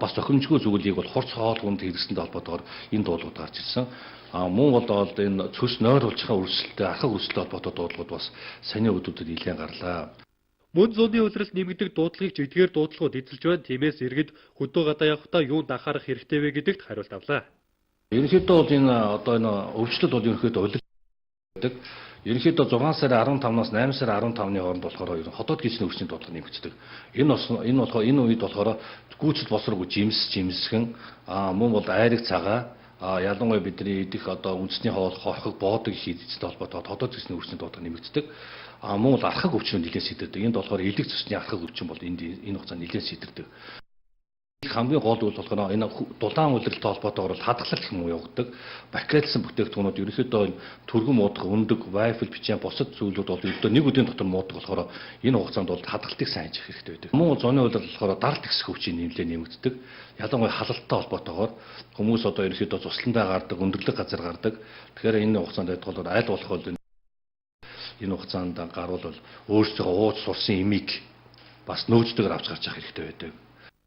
бас зохимжгүй зүйлийг бол хурц хоол хүнд хэрэгсэнтэй холбоотойгоор энэ дуулууд гарч ирсэн. Мөн бол энэ цөс нойр улчхаа өрсөлтөд архаг өрсөлтөд холбоотой дуулууд бас саяны өдрүүдэд нэлээд гарлаа. Мөн зууны улиралд нэмэгдэх дуудлагыг эдгээр дуудлагууд эзэлж байна. Тиймээс иргэд хөдөө гадаа явахдаа юунд анхаарах хэрэгтэй вэ гэдэгт хариулт авлаа. Ерөнхийдөө бол энэ энэ өвчлөл бол ерөнхийдөө улиралдаг. Ерөнхийдөө 6 сарын 15-наас 8 сарын 15-ны хооронд болохоор ер нь ходоод гисний өвчний дуудлага нэмэгддэг. Энэ болохоор энэ үед болохоор гүйцэл босрог жимсгэн мөн бол айраг цагаа ялангуяа бидний идэх үндэсний хоол хорхог боодог их эзэцтэй холбоотой ходоод гисний өвчний дуудлага нэмэгддэг. Мөн бол архаг өвчин нэлээд сэтэрдэг. Энд болохоор элэг цусны архаг өвчин бол энэ хугацаанд нэлээд сэтэрдэг. Хамгийн гол үйл болохоор энэ дулаан улиралтай холбоотойгоор хадгалах гэх юм уу явагддаг. Бактериалсан бүтээгдэхүүнүүд ерөнхийдөө түргэн муудах, өндөг, вайфл, бичээ бусад зүйлүүд бол ерөнхийдөө нэг өдрийн дотор муудаг болохоор энэ хугацаанд бол хадгалтыг сайн хийх хэрэгтэй байдаг. Мөн зуны улирал болохоор даралт ихсэх өвчин нэмлээ нэмэгддэг. Ялангуяа халалттай холбоотойгоор хүмүүс ерөнхийдөө цусландаа гардаг, өндөрлөг газар гардаг. Тэгэхээр энэ хугацаанд бол аль болох бол энэ хугацаанд гарвал өөрсдөө ууж сурсан имийг бас нөөцдөөр авч гарч явах хэрэгтэй байдаг.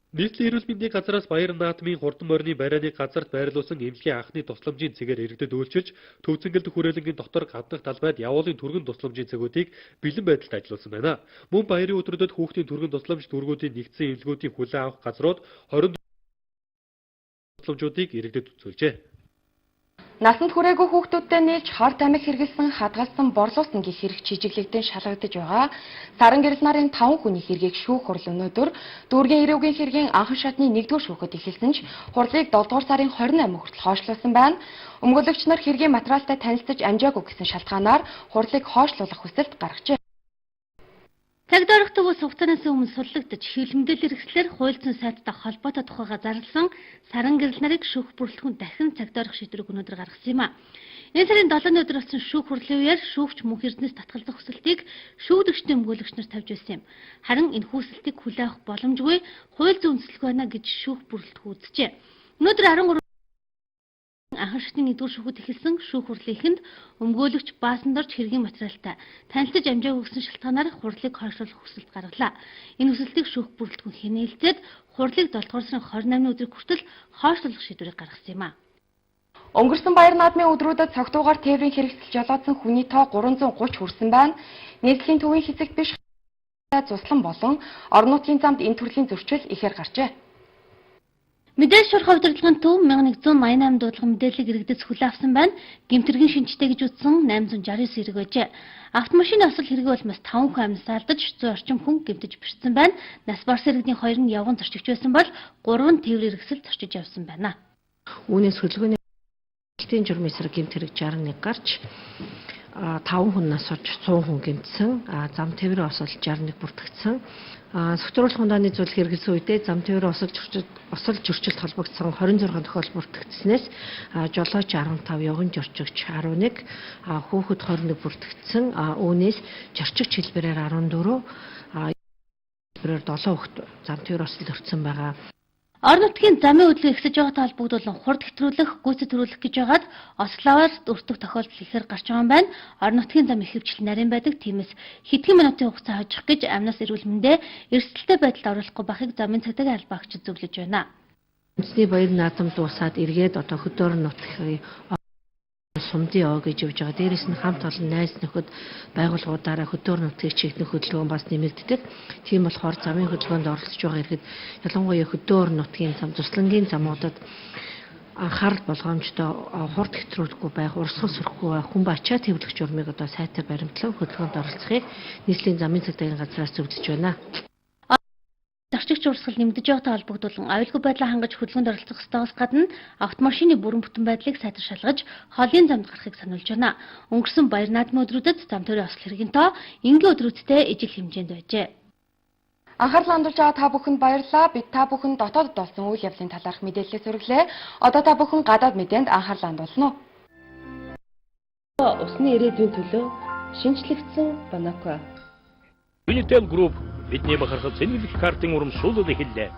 Нийслэлийн эрүүл мэндийн газраас баяр наадмын хурдан морины байрааны газарт байрлуулсан эмнэлгийн анхны тусламжийн цэгээр иргэдэд үйлчилж төвцөнгөлд хүрээлэнгийн дотор гаднах талбайд явуулын түргэн тусламжийн цэгүүдийг бэлэн байдалд ажиллуулсан байна. Мөн баярын өдрүүдэд хүүхдийн түргэн тусламж дүүргүүдийн нэгдсэн эмнэлгүүдийн хүлээн авах газрууд 20 тусламжуудыг иргэдэд үзүүлжээ. Насанд хүрээгүй хүүхдүүдтэй нийлж хар тамхи хэрэглэсэн хадгалсан борлуулсан гэх хэрэг чижиглэгдэн шалгагдаж байгаа. Саран гэрэл нарын 5 хүний хэргийг шүүх хурал өнөөдөр дүүргийн эрүүгийн хэргийн анхан шатны 1-р шүүхэд эхэлсэн ч хурлыг 7 дугаар сарын 28 хүртэл хойшлуулсан байна. Өмгөөлөгч нар хэргийн материалтай танилцаж амжаагүй гэсэн шалтгаанаар хурлыг хойшлуулах хүсэлт гаргажээ. Цагдаа орогтөг ус хугацаанаас өмнө сурлагдаж хэвлэмдэл хэрэгслэр хууль зүйн сайттай холбоотой тухайга зарласан саран гэрэл нарыг шүүх бүрэлдэхүүн дахин цагдаа орох шийдвэрийг өнөөдөр гаргасан юм а. Энэ сарын 7-ны өдөр болсон шүүх хурлын үеэр шүүгч мөнх эрдэнэс татгалзах хүсэлтийг шүүгдэгчдийн өмгөөлөгч нар тавьж байсан юм. Харин энэ хүсэлтийг хүлээн авах боломжгүй хууль зүйн үндэслэх байна гэж шүүх бүрэлдэхүүн үзжээ. Өнөөдөр 13 анхан шатны 1-р шүүхэд эхэлсэн шүүх хурлын эхэнд өмгөөлөгч баасан дорж хэргийн материалтай танилцаж амжаагүй гэсэн шалтгаанаар хурлыг хойшлуулах хүсэлт гаргалаа. Энэ хүсэлтийг шүүх бүрэлдэхүүн хянээлцээд хурлыг 7 дугаар сарын 28-ны өдрийг хүртэл хойшлуулах шийдвэрийг гаргасан юм а. Өнгөрсөн баяр наадмын өдрүүдэд цогтуугаар тээврийн хэрэгсэл жолоодсон хүний тоо 330 хүрсэн байна. Нийслэлийн төвийн хэсэгт биш цуслан болон орон нутгийн замд энэ төрлийн зөрчил ихээр гарчээ. Мэдээлэл шуурхай удирдлагын төв 1188 дуудлага мэдээллийг иргэдэд хүлээн авсан байна. Гэмтэргийн шинжтэй гэж үзсэн 869 хэрэг байжээ. Автомашины осол хэрэг улмаас 5 хүн амьд алдаж 100 орчим хүн гэмтэж бэртсэн байна. Нас барсан иргэдийн 2 нь явган зорчигч байсан бол 3 нь тээврийн хэрэгсэл зорчиж явсан байна. Үүнээс хөдөлгөөний журмын эсрэг гэмт хэрэг 61 гарч 5 хүн нас орж 100 хүн гэмтсэн. Зам тээврийн осол 61 бүртгэгдсэн. Согтууруулах ундааны зүйл хэрэгэлсэн үедээ зам тээврийн осол зөрчилд холбогдсон 26 тохиол бүртгэгдснээс жолооч 15, явган зорчигч 11, хүүхэд 21 бүртгэгдсэн. Үүнээс зорчигч хэлбэрээр 14, төвлөрөөр 7 хүүхэд зам тээвэр осолд өртсөн байгаа. Орон нутгийн замын хөдөлгөөн ихсэж байгаатай холбогдуулан хурд хэвтрүүлэх, гүйцэд төрүүлэх гэж байгаад ословоор өртөх тохиолдол ихээр гарч байгаа юм байна. Орон нутгийн зам их хөвчлөл нарийн байдаг. Тиймээс хэдхэн минутын хугацаа хожих гэж амнаас эрүүл мэндэ эрсдэлтэй байдалд оруулахгүй байхыг замын цагдаагийн албаагч зөвлөж байна. Үндэсний баяр наадам дуусаад эргээд одоо хөдөөр нутгийн сумдын оо гэж явж байгаа. Дээрээс нь хамт олон найз нөхөд байгууллагуудаараа хөдөөр нутгийг чигнэх хөдөлгөөн бас нэмэгддэг. Тийм болохоор замын хөдөлгөөнд оролцож байгаа ирэхэд ялангуяа хөдөөр нутгийн зам, туслангийн замуудад анхаарал болгоомжтой хурд хэвтрүүлэхгүй байх, урсгал сүрэхгүй байх, хүн ачаа тэвлэх журмыг одоо сайтар баримтлан хөдөлгөөнд оролцохыг нийслэлийн замын цагдаагийн газраас зөвлөж байна. Зарчигч урсгал нэмэгдэж байгаатай холбогдуулан аюулгүй байдлаа хангаж хөдөлгөөнд оролцох ёстойгоос гадна автомашины бүрэн бүтэн байдлыг сайтар шалгаж хоолын замд гарахыг сануулж байна. Өнгөрсөн баяр наадмын өдрүүдэд зам тээврийн осол хэргийн тоо энгийн өдрүүдтэй ижил хэмжээнд байжээ. Анхаарал хандуулж байгаа та бүхэнд баярлалаа. Бид та бүхэн дотоодд болсон үйл явдлын талаарх мэдээлэлээ зөвлөлээ. Одоо та бүхэн гадаад мэдээнд анхаарал хандуулна уу? Усны ирээдүйн төлөө шинжлэгдсэн Банака. Мэдээлэл групп бидний бахархал цэнгэлэх картын урамшуулал эхэллээ.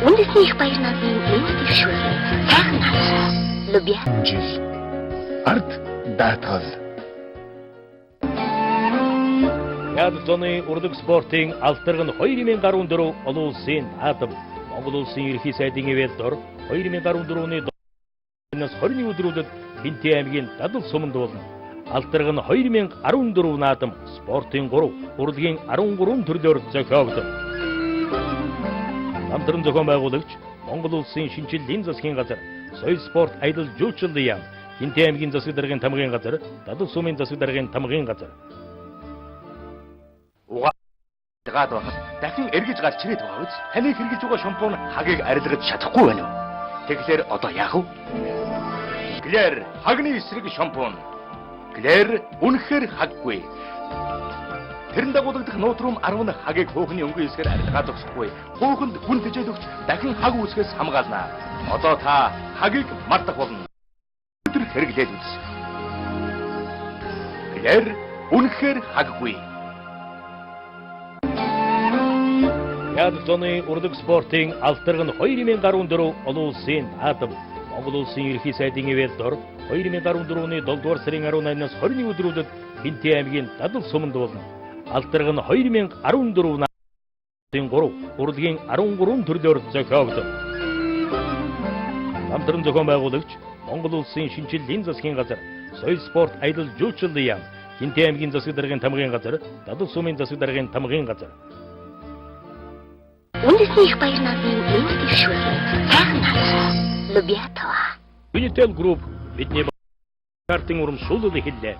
Үндэсний их баяр наадмын нэмэлт дэвшүүлэг. Сайхан хаалт. Лубя. Жил. Ард даатгал. Яд зоны урлаг спортын алдарга нь 2014 олон улсын наадам. Монгол улсын ерөнхий сайдын ивэлдор 2014 оны 20 өдрүүдэд Бинти аймгийн Дадал суманд болно. Алдарга нь 2014 наадам спортын 3, урлагийн 13 төрлөөр зохиогдсон. Намтран зохион байгуулагч Монгол улсын шинжилгээний засгийн газар, соёл спорт аялал жуулчлалын яам, Бинти аймгийн засаг даргын тамгын газар, Дадал сумын засаг даргын тамгын газар. Гаад байхад дахин эргэж гарч ирээд байгаа биз? Таны хэрэгж байгаа шампунь хагийг арилгаж чадахгүй байна уу? Тэгэхээр одоо яах вэ? Клэр хагны эсрэг шампунь. Клэр үнэхээр хаггүй. Тэрэн дагуулдах нутрум 10 хагийг хөөхний өнгөн эсгээр арилгаад өгсөхгүй. Хөөхөнд хүн тэжээд өгч дахин хаг үүсгээс хамгаална. Одоо та хагийг мартах болно. Өдөр хэрэглээд үз. Клэр үнэхээр хаггүй. Яд зоны урлаг спортын алдарга нь 2014 олон улсын наадам. Монгол улсын ерөнхий сайдын ивэлдор 2014 оны 7 дугаар сарын 18-наас 20 өдрүүдэд Бинти аймгийн Дадал суманд болно. Алдарга нь 2014 наадмын 3, урлагийн 13 төрлөөр зохиогдсон. Намтран зохион байгуулагч Монгол улсын шинжилгээний засгийн газар, соёл спорт аялал жуулчлалын яам, Бинти аймгийн засаг даргын тамгын газар, Дадал сумын засаг даргын тамгын газар. Үндэсний их баяр наадмын нэмэлт дэвшүүлэг. Сайхан хаалт. Лубя тава. Мэдээлэл групп бидний картын урамшуулал эхэллээ.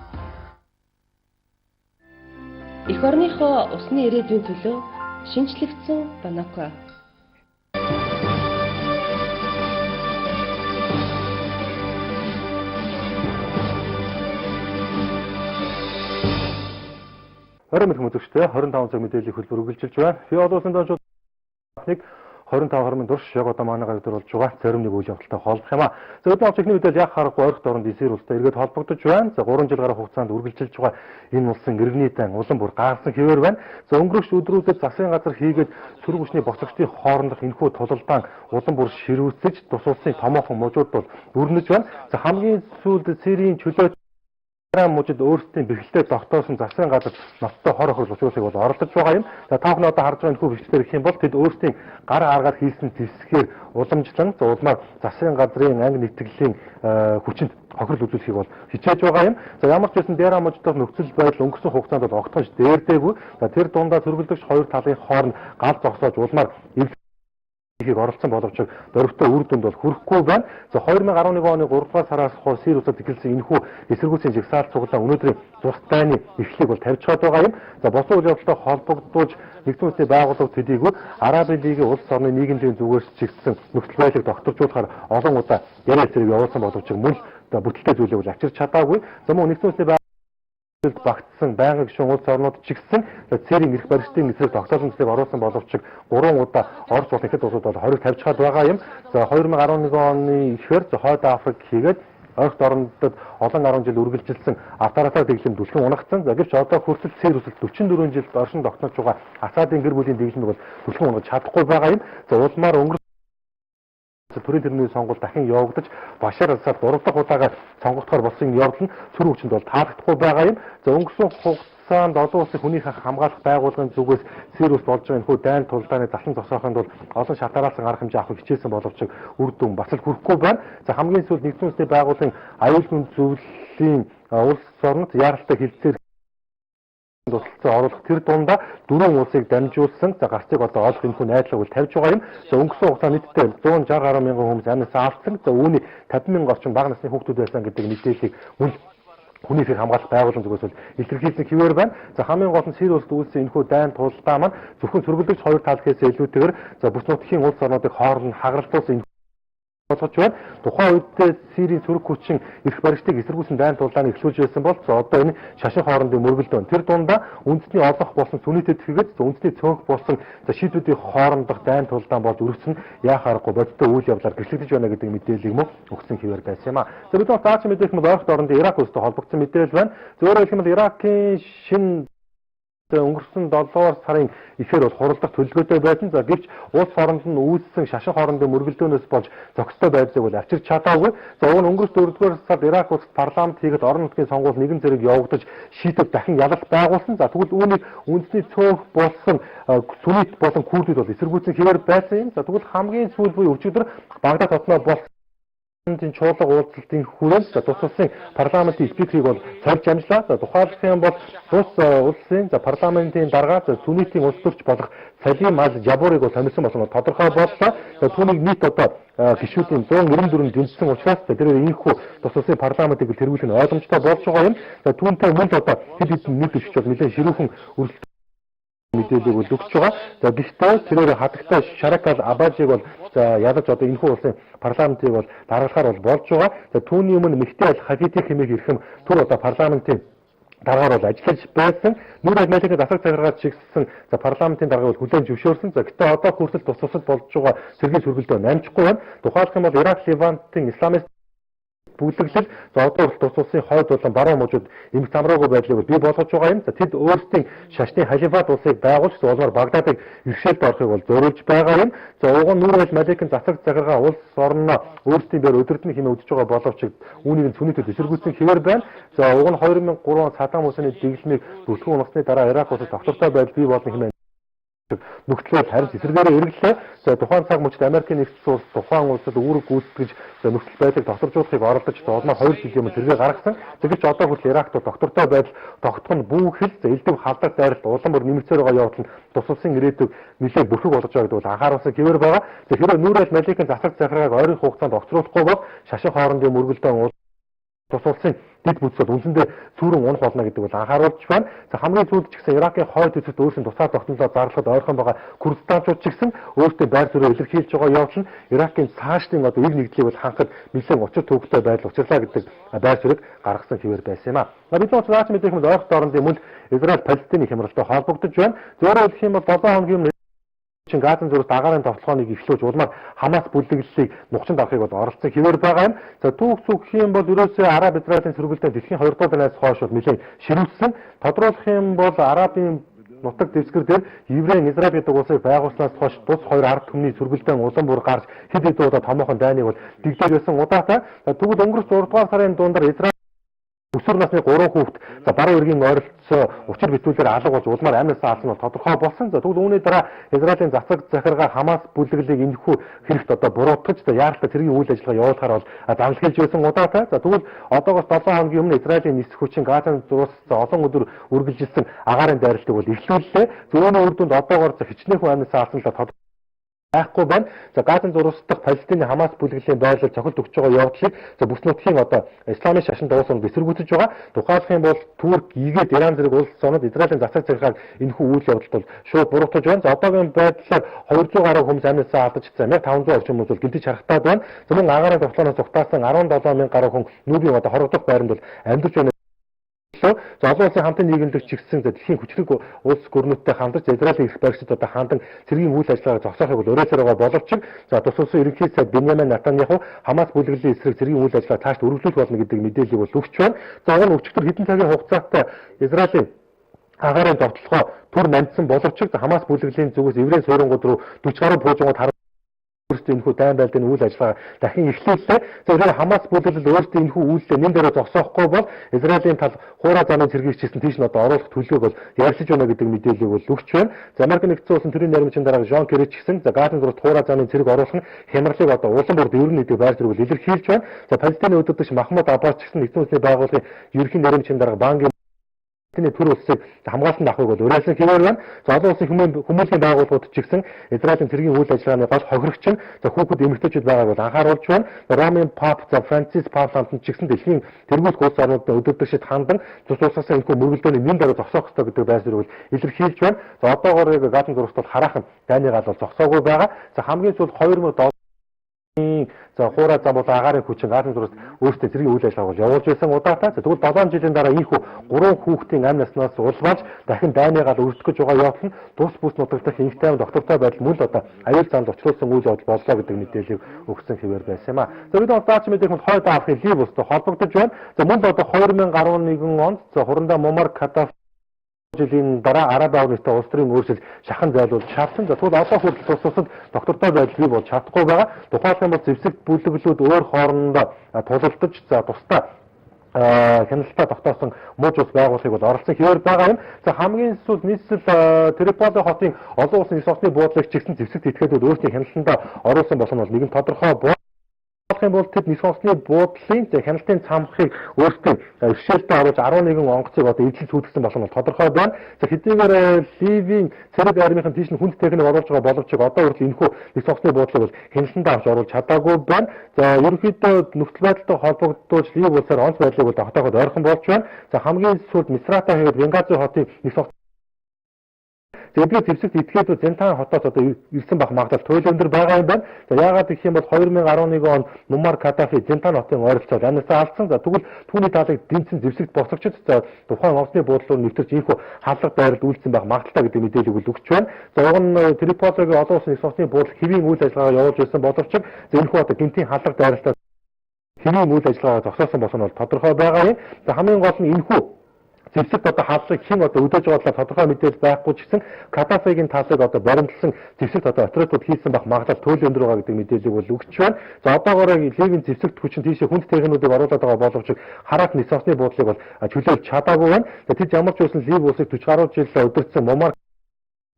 Эх орныхоо усны ирээдүйн төлөө шинжлэгдсэн Банака. Орон мэрхэн үзэгчтэй 25 цаг мэдээллийн хөтөлбөр үргэлжилж байна. Би олон улсын дончууд 25 турш яг одоо манай гавьд болж байгаа зарим нэг үйл явдалтай холбох юм а. За өдөө авчигны мэдээлэл яг харахгүй ойрхон дорн дисэр улстай эргээд холбогдож байна. За 3 жил гаруй хугацаанд үргэлжилж байгаа энэ улсын иргэний дан улам бүр гаарсан хэвээр байна. За өнгөрөх өдрүүдэд засгийн газар хийгээд сөрөг хүчний боцогчдын хоорондох энэхүү тулалдаан улам бүр ширүүцэж тус улсын томоохон мужууд бол өрнөж байна. За хамгийн сүүлд цэрийн чөлөө мужид өөрсдийн бэхэлтэй тогтоосон засгийн газар ноцтой хор охирол учруулсыг бол оролдож байгаа юм. За та бүхэн одоо харж байгаа нөхөө бичгээр гэх юм бол тэд өөрсдийн гар аргаар хийсэн зэвсгээр уламжлан улмаар засгийн газрын анги нийтгэлийн хүчинд хохирол үзүүлэхийг бол хичээж байгаа юм. За ямар ч байсан дээраа мужидох нөхцөл байдал өнгөрсөн хугацаанд бол огтхонч дээрдээгүй. За тэр дундаа цэргэлдэгч хоёр талын хооронд гал зогсоож улмаар их оролцсон боловч дөрөвтэй үр дүнд бол хүрэхгүй байна. За 2011 оны 3 дугаар сараас хойш сэр усад эхэлсэн энэхүү эсэргүүцийн жигсаалт цуглаан өнөөдрийн зурх дайны эхлэлийг бол тавьж байгаа байгаа юм. За босон үйл явдалтай холбогдуулж нэгдсэн улсны байгууллага төдийгүй Арабын лигийн улс орны нийгэмдийн зүгээс чигтсэн нөхцөл байдлыг докторжуулахаар олон удаа яриа зэрэг явуулсан боловч мөн бүтэлтэй зүйлийг бол авчирч чадаагүй. За мөн нэгдсэн улсны багтсан байнгын гишүүн улс орнууд ч гэсэн цэрийн эрх баригчдын эсрэг тогтоолцолыг оруулсан боловч 3 удаа Орос улс ихэд улсууд бол хориг тавьж чад байгаа юм. За 2011 оны ихээр хойд Африк хийгээд ойролт орондод олон 10 жил үргэлжилсэн авторатаа дэглэм түлхэн унагдсан. За гэвч одоо хүртэл цээр үсэл 44 жилд оршин тогтнож байгаа Асадын гэр бүлийн дэглэмийг бол түлхэн унгаж чадахгүй байгаа юм. За улмаар өнгөрсөн төрийн тэрний сонгуул дахин явагдаж Башар Асад 3 дахь удаагаар сонгогдохоор болсон явдал нь цөр хүчинд бол таалагдахгүй байгаа юм. За өнгөрсөн хугацаанд олон улсын хүнийг хамгаалах байгууллагын зүгээс цээр үс болж байгаа энэ хүү дайн тулдааны залан зогсоохонд бол олон шатараалсан арга хэмжээ авах хичээсэн боловч үр дүн бас л хүрэхгүй байна. За хамгийн сүүлд нэгдсэн улсны байгууллагын аюулгүй зөвлөлийн улс орнод яаралтай хилцээр тусалцаа оруулах тэр дундаа 4 улсыг дамжуулсан. За гарцыг одоо олох энэ хүн найдлага бол тавьж байгаа юм. За өнгөрсөн хугацаанд нийтдээ 160 гаруй мянган хүмүүс амнаас авсан. За үүний 50 мянган орчим бага насны хүүхдүүд байсан гэдэг мэдээллийг мөн хүний эрхийг хамгаалах байгууллагын зүгээс бол илэрхийлсэн хэвээр байна. За хамгийн гол нь Сирийн улсад үйлсэн энэхүү дайн тулдаа маань зөвхөн сөргөлдөгч хоёр тал гэхээс илүүтэйгээр за бүс нутгийн улс орнуудыг хооронд хагаралтуулсан болгож байна. Тухайн үед Сирийн цэрэг хүчин эрх баригчдыг эсэргүүцэн дайн тулдааны эхлүүлж байсан бол одоо энэ шашин хоорондын мөргөлдөөн. Тэр дундаа үндэсний олонх болсон сүнийтэй тэтгэгд үндэсний цөөнх болсон шийдвүүдийн хоорондох дайн тулдаан болж өргөсөн яах аргагүй бодиттой үйл явдлаар гэрчлэгдэж байна гэдэг мэдээллийг мөн өгсөн хэвээр байсан юм а. За бид бол цааш мэдээлэх нь ойролт орондын Ирак улстай холбогдсон мэдээлэл байна. Зөвөөр хэлбэл Иракийн шинэ өнгөрсөн 7 сарын эхээр бол хуралдах төлөвлөгөөтэй байсан. За гэвч улс оронд нь үүссэн шашин хоорондын мөргөлдөөнөөс болж зохистой байдлыг бол авчирч чадаагүй. За өнгөрсөн 4-р сард Ирак улс парламент хийгээд орон нутгийн сонгуул нэгэн зэрэг явагдаж шийдвэр дахин ялалт байгуулсан. За тэгвэл үүнийг үндэсний цөөнх болсон сүнит болон курдууд бол эсэргүүцэн хэвээр байсан юм. За тэгвэл хамгийн сүүл буюу өчигдөр Багдад хотноо болсон энэ чуулга уулзалтын хүрээнд тус улсын парламентын спикерийг бол царж амжлаа. За тухайлбал юм бол тус улсын парламентын дарга сүнитийн улс төрч болох Салим Ал Жабурыг бол томилсон болсон тодорхой боллоо. За түүнийг нийт одоо гишүүдийн 194 дэмжсэн учраас тэрээр ийхүү тус улсын парламентыг тэргүүлэх нь ойлгомжтой болж байгаа юм. За түүнтэй мөн одоо хэд хэдэн нийт гишүүд бол нэлээд ширүүхэн өрсөлдөөн мэдээллийг бол өгч байгаа. За гэхдээ тэрээр хатагтай Шаракал Абажиг бол ядаж одоо энэхүү улсын парламентыг бол даргалахаар бол болж байгаа. За түүний өмнө Мехти Аль Хафити хэмээх ирхэм түр одоо парламентын даргаар бол ажиллаж байсан. Нүүр аймагын засаг захиргаат чигссэн за парламентын даргаыг бол хүлээн зөвшөөрсөн. За гэхдээ одоо хүртэл тус тусад болж байгаа сэргийн сөргөлдөө намжихгүй байна. Тухайлбал юм бол Ирак Левантын исламист бүлэглэл за одоо тус улсын хойд болон баруун мужууд эмх замраагүй байдлыг бий болгож байгаа юм. За тэд өөрсдийн шашны халифат улсыг байгуулж улмаар Багдадыг иргэшээлд орохыг бол зориулж байгаа юм. За уг нь Нүүр Маликийн засаг захиргаа улс орноо өөрсдийн байр өдөртний хэмээн үзэж байгаа боловч үүнийг сүнийтэд эсэргүүцсэн хэвээр байна. За уг нь 2003 он Саддам Хусейны дэглэмийг бүтлгүүн унагсны дараа Ирак улсад тогтвортой байдал бий болно хэмээн нөхцөлөөр харин эсэргээрээ эргэллээ. За тухайн цаг мөчид Америкийн нэгдсэн улс тухайн улсад үүрэг гүйцэтгэж нөхцөл байдлыг докторжуулахыг оролдож улмаар 2 жилийн өмнө зэрэг гаргасан. Тэгвэл одоо хүртэл Иракт доктортой байдал тогтох нь бүхэл элдв халдах дайралт улам бүр нэмэгцээр байгаа явдал нь тус улсын ирээдүйг нэлээд бүрхэг болгож байгаа гэдэг бол анхааруулсан хэвээр байгаа. За хэрэв Нүүр Аль Маликийн засаг захиргааг ойрын хугацаанд огцруулахгүй бол шашин хоорондын мөргөлдөөн тус улсын дэд бүтцүүд үндсэндээ цүүрэн унах болно гэдэг бол анхааруулж байна. За хамгийн сүүлд ч гэсэн Иракийн хойд хэсэгт өөрсдийн тусаа тогтнолоо зарлахад ойрхон байгаа Курдистанчууд ч гэсэн өөрсдийн байр суурийг илэрхийлж байгаа явдал нь Иракийн цаашдын одоо ив нэгдлийг бол хангахад нэлээд учир төвөгтэй байдал учирлаа гэдэг байр суурийг гаргасан хэвээр байсан юм а. Бид нууц наач мэдэх юм ойрхон орондын мөн Израиль Палестины хямралтай холбогдож байна. Зөвхөн хэлэх юм бол 7 хоногийн Газан зүрх агаарын тоглоомыг эхлүүлж улмаар Хамас бүлэглэлийг нухчинд авахыг бол оролцсон хэвээр байгаа юм. За түүх зүгх юм бол ерөөсөө Араб Израилийн сөргөлдөө дэлхийн 2 дугаар дайнаас хойш бол нэлээд ширүүлсэн. Тодруулах юм бол Арабын нутаг дэвсгэр дээр Еврейн Израиль гэдэг улсыг байгуулснаас хойш тус хоёр ард түмний сөргөлдөөн улам бүр гарч хэд хэдэн удаа томоохон дайныг бол дэгдээд байсан удаатай. Тэгвэл өнгөрсөн 6 дугаар сарын дундаар Израиль өсвөр насны 3 хүүхэд за баруун эргийн ойролцоо учир битүүлээр алга болж улмаар амнаас алсан бол тодорхой болсон. За тэгвэл үүний дараа Израилийн засаг захиргаа Хамас бүлэглэлийг энэхүү хэрэгт одоо буруутгаж за яаралтай цэргийн үйл ажиллагаа явуулахаар бол данлахилж байсан удаатай. За тэгвэл одоогоос 7 хоногийн өмнө Израилийн нисэх хүчин Газан зураас олон өдөр үргэлжилсэн агаарын дайралтыг бол эхлүүллээ. Зүүнний үр дүнд одоогоор хичнээн амнаас алсан л байхгүй байна. За Газан зураас дахь Палестины Хамас бүлэглэлийн байрлал цохилт өгч байгаа явдлыг за бүс нутгийн одоо исламын шашин дуусанд эсэргүүцэж байгаа. Тухайлбал юм бол Турк, Игэд, Иран зэрэг улс орнууд Израилийн засаг захиргааг энэхүү үйл явдалд бол шууд буруутгаж байна. За одоогийн байдлаар 200 гаруй хүмүүс амнаас алдаж 1500 орчим хүмүүс бол гинтэж харагдаад байна. Зөвхөн агаарын тоглооноос зугтаасан 17 мянган гаруй хүн нүүбийн одоо хорогдох байранд бол амьдарч байна төлөө олон улсын хамтын нийгэмлэгч чигсэн дэлхийн хүчрэг улс гүрнүүдтэй хамтарч Израилийн эрх баригчид хандан цэргийн үйл ажиллагааг зогсоохыг бол уриалсаар байгаа боловч тус улсын ерөнхий сайд Беньямин Нетаньяху Хамас бүлэглэлийн эсрэг цэргийн үйл ажиллагааг цааш өргөжлүүлэх болно гэдэг мэдээллийг бол өгч байна. За энэ өчигдөр хэдэн цагийн хугацаатай Израилийн агарын довтлогоо түр намжсан боловч Хамас бүлэглэлийн зүгээс еврей суурингууд руу 40 гаруй буужгууд өөрсдөө энэхүү дайн байлдааны үйл ажиллагаа дахин эхлүүллээ. За тэгэхээр Хамас бүлэглэл өөрсдөө энэхүү үйлдэл нэн дээр зогсоохгүй бол Израилийн тал хуурай замын цэргийгчсэн тийш нь одоо оруулах төлөвлөгөөг бол ярилцж байна гэдэг мэдээллийг бол өгч байна. За Америк нэгдсэн улсын төрийн найрамчийн дарга Жон Керри ч гэсэн за Газан зүрт хуурай замын цэрэг оруулах нь хямралыг одоо улам бүр дэврэн гэдэг байр суурийг илэрхийлж байна. За Палестины өдөртөгч Махмуд Аббас ч гэсэн нэгдсэн улсын байгууллагын ерөнхий найрамчийн дарга Банги Тэний төр улсыг хамгаалсан авахыг бол уриалсан хэвээр байна. За олон улсын хүмүүнлэгийн байгууллагууд ч гэсэн Израилийн цэргийн үйл ажиллагааны гол хохирогч нь за хүүхэд эмэгтэйчүүд байгааг бол анхааруулж байна. Ромын Пап за Францис Пап хамт ч гэсэн дэлхийн тэргуулах улс орнуудад өдөртөгчд хандан цус улсаас энэхүү мөргөлдөөний нэн дараа зогсоох ёстой гэдэг байр суурийг бол илэрхийлж байна. За одоогоор яг Газан зүрхт бол хараахан дайны гал бол зогсоогүй байгаа. За хамгийн сүүлд 2007 за хуурай зам бол агарын хүчин Газан зүрхт өөрсдөө цэргийн үйл ажиллагааг явуулж байсан удаатай. Тэгвэл 7 жилийн дараа ийхүү 3 хүүхдийн амь наснаас улмааж дахин дайны гал өрсөлдөх гэж байгаа явдал нь тус бүс нутагтах инх тайван доктортой байдал мөн л одоо аюул занд очруулсан үйл явдал боллоо гэдэг мэдээллийг өгсөн хэвээр байсан юм а. За бид онцлооч мэдээлэл нь хойд авахын лив устай холбогдож байна. За мөн л одоо 2011 онд за хурандаа Муаммар Каддафи жилийн дараа Араб авралтай улс төрийн өөрчлөлт шахан зайлуулж чадсан. За тэгвэл одоо хүртэл тус тусад доктортой байдал бий болж чадахгүй байгаа. Тухайлбал бол зэвсэгт бүлэглүүд өөр хоорондоо тулалдаж за тусдаа хяналтаа тогтоосон мууч ус байгууллагыг бол оролцсон хэвээр байгаа юм. За хамгийн сүүлд нийслэл Триполи хотын олон улсын 9 осны буудлыг ч гэсэн зэвсэгт этгээдүүд өөрсдийн хяналтанд оруулсан болох нь бол нэгэн тодорхой юм бол тэд 9 осны буудлын хяналтын цамхыг өөрсдөө өршөөлтөд оруулж 11 онгоцыг одоо эзлэж сүйтгэсэн болох нь тодорхой байна. За хэдийгээр Ливийн цэрэг армийн тийш нь хүнд техник оруулж байгаа боловч одоо хүртэл энэхүү 9 осны буудлыг бол хяналтанд авч оруулж чадаагүй байна. За ерөнхийдөө нөхцөл байдалтай холбогдуулж Лив улсаар онц байдлыг бол тогтооход ойрхон болж байна. За хамгийн сүүлд Мисрата хийгээд Бенгази хотын 9 ос Тэдгээр зэвсэгт этгээдүүд Зентан хотоос одоо ирсэн бах магадлал туйл өндөр байгаа юм байна. За яагаад гэх юм бол 2011 онд Муаммар Каддафи Зентан хотын ойролцоогоор амьсаа алдсан. За тэгвэл түүний талыг дэнцэн зэвсэгт босгочд за тухайн овсны буудлууд нэвтэрч ийхүү хаалга байралд үйлдсэн байх магадaltaй гэдэг мэдээллийг өгч байна. За уг нь Триполигийн олон улсын 9 осны буудлыг хэвийн үйл ажиллагаа явуулж байсан боловч за энэхүү одоо гэмтийн хаалга байралтаа хэвийн үйл ажиллагаа зогсоосон болох нь бол тодорхой байгаа юм. За хамгийн гол нь энэхүү зэвсэгт одоо хаалгыг хэн одоо өдөөж байгаа талаар тодорхой мэдээлэл байхгүй ч гэсэн Каддафигийн талыг одоо баримтлсан зэвсэгт одоо отрядууд хийсэн байх магадлал туйл өндөр байгаа гэдэг мэдээллийг бол өгч байна. За одоогоор Ливийн зэвсэгт хүчин тийшээ хүнд техникүүдийг оруулаад байгаа боловч хараат 9 осны буудлыг бол чөлөөлж чадаагүй байна. За тэд ямар ч байсан Лив улсыг 40 гаруй жил удирдсан Муаммар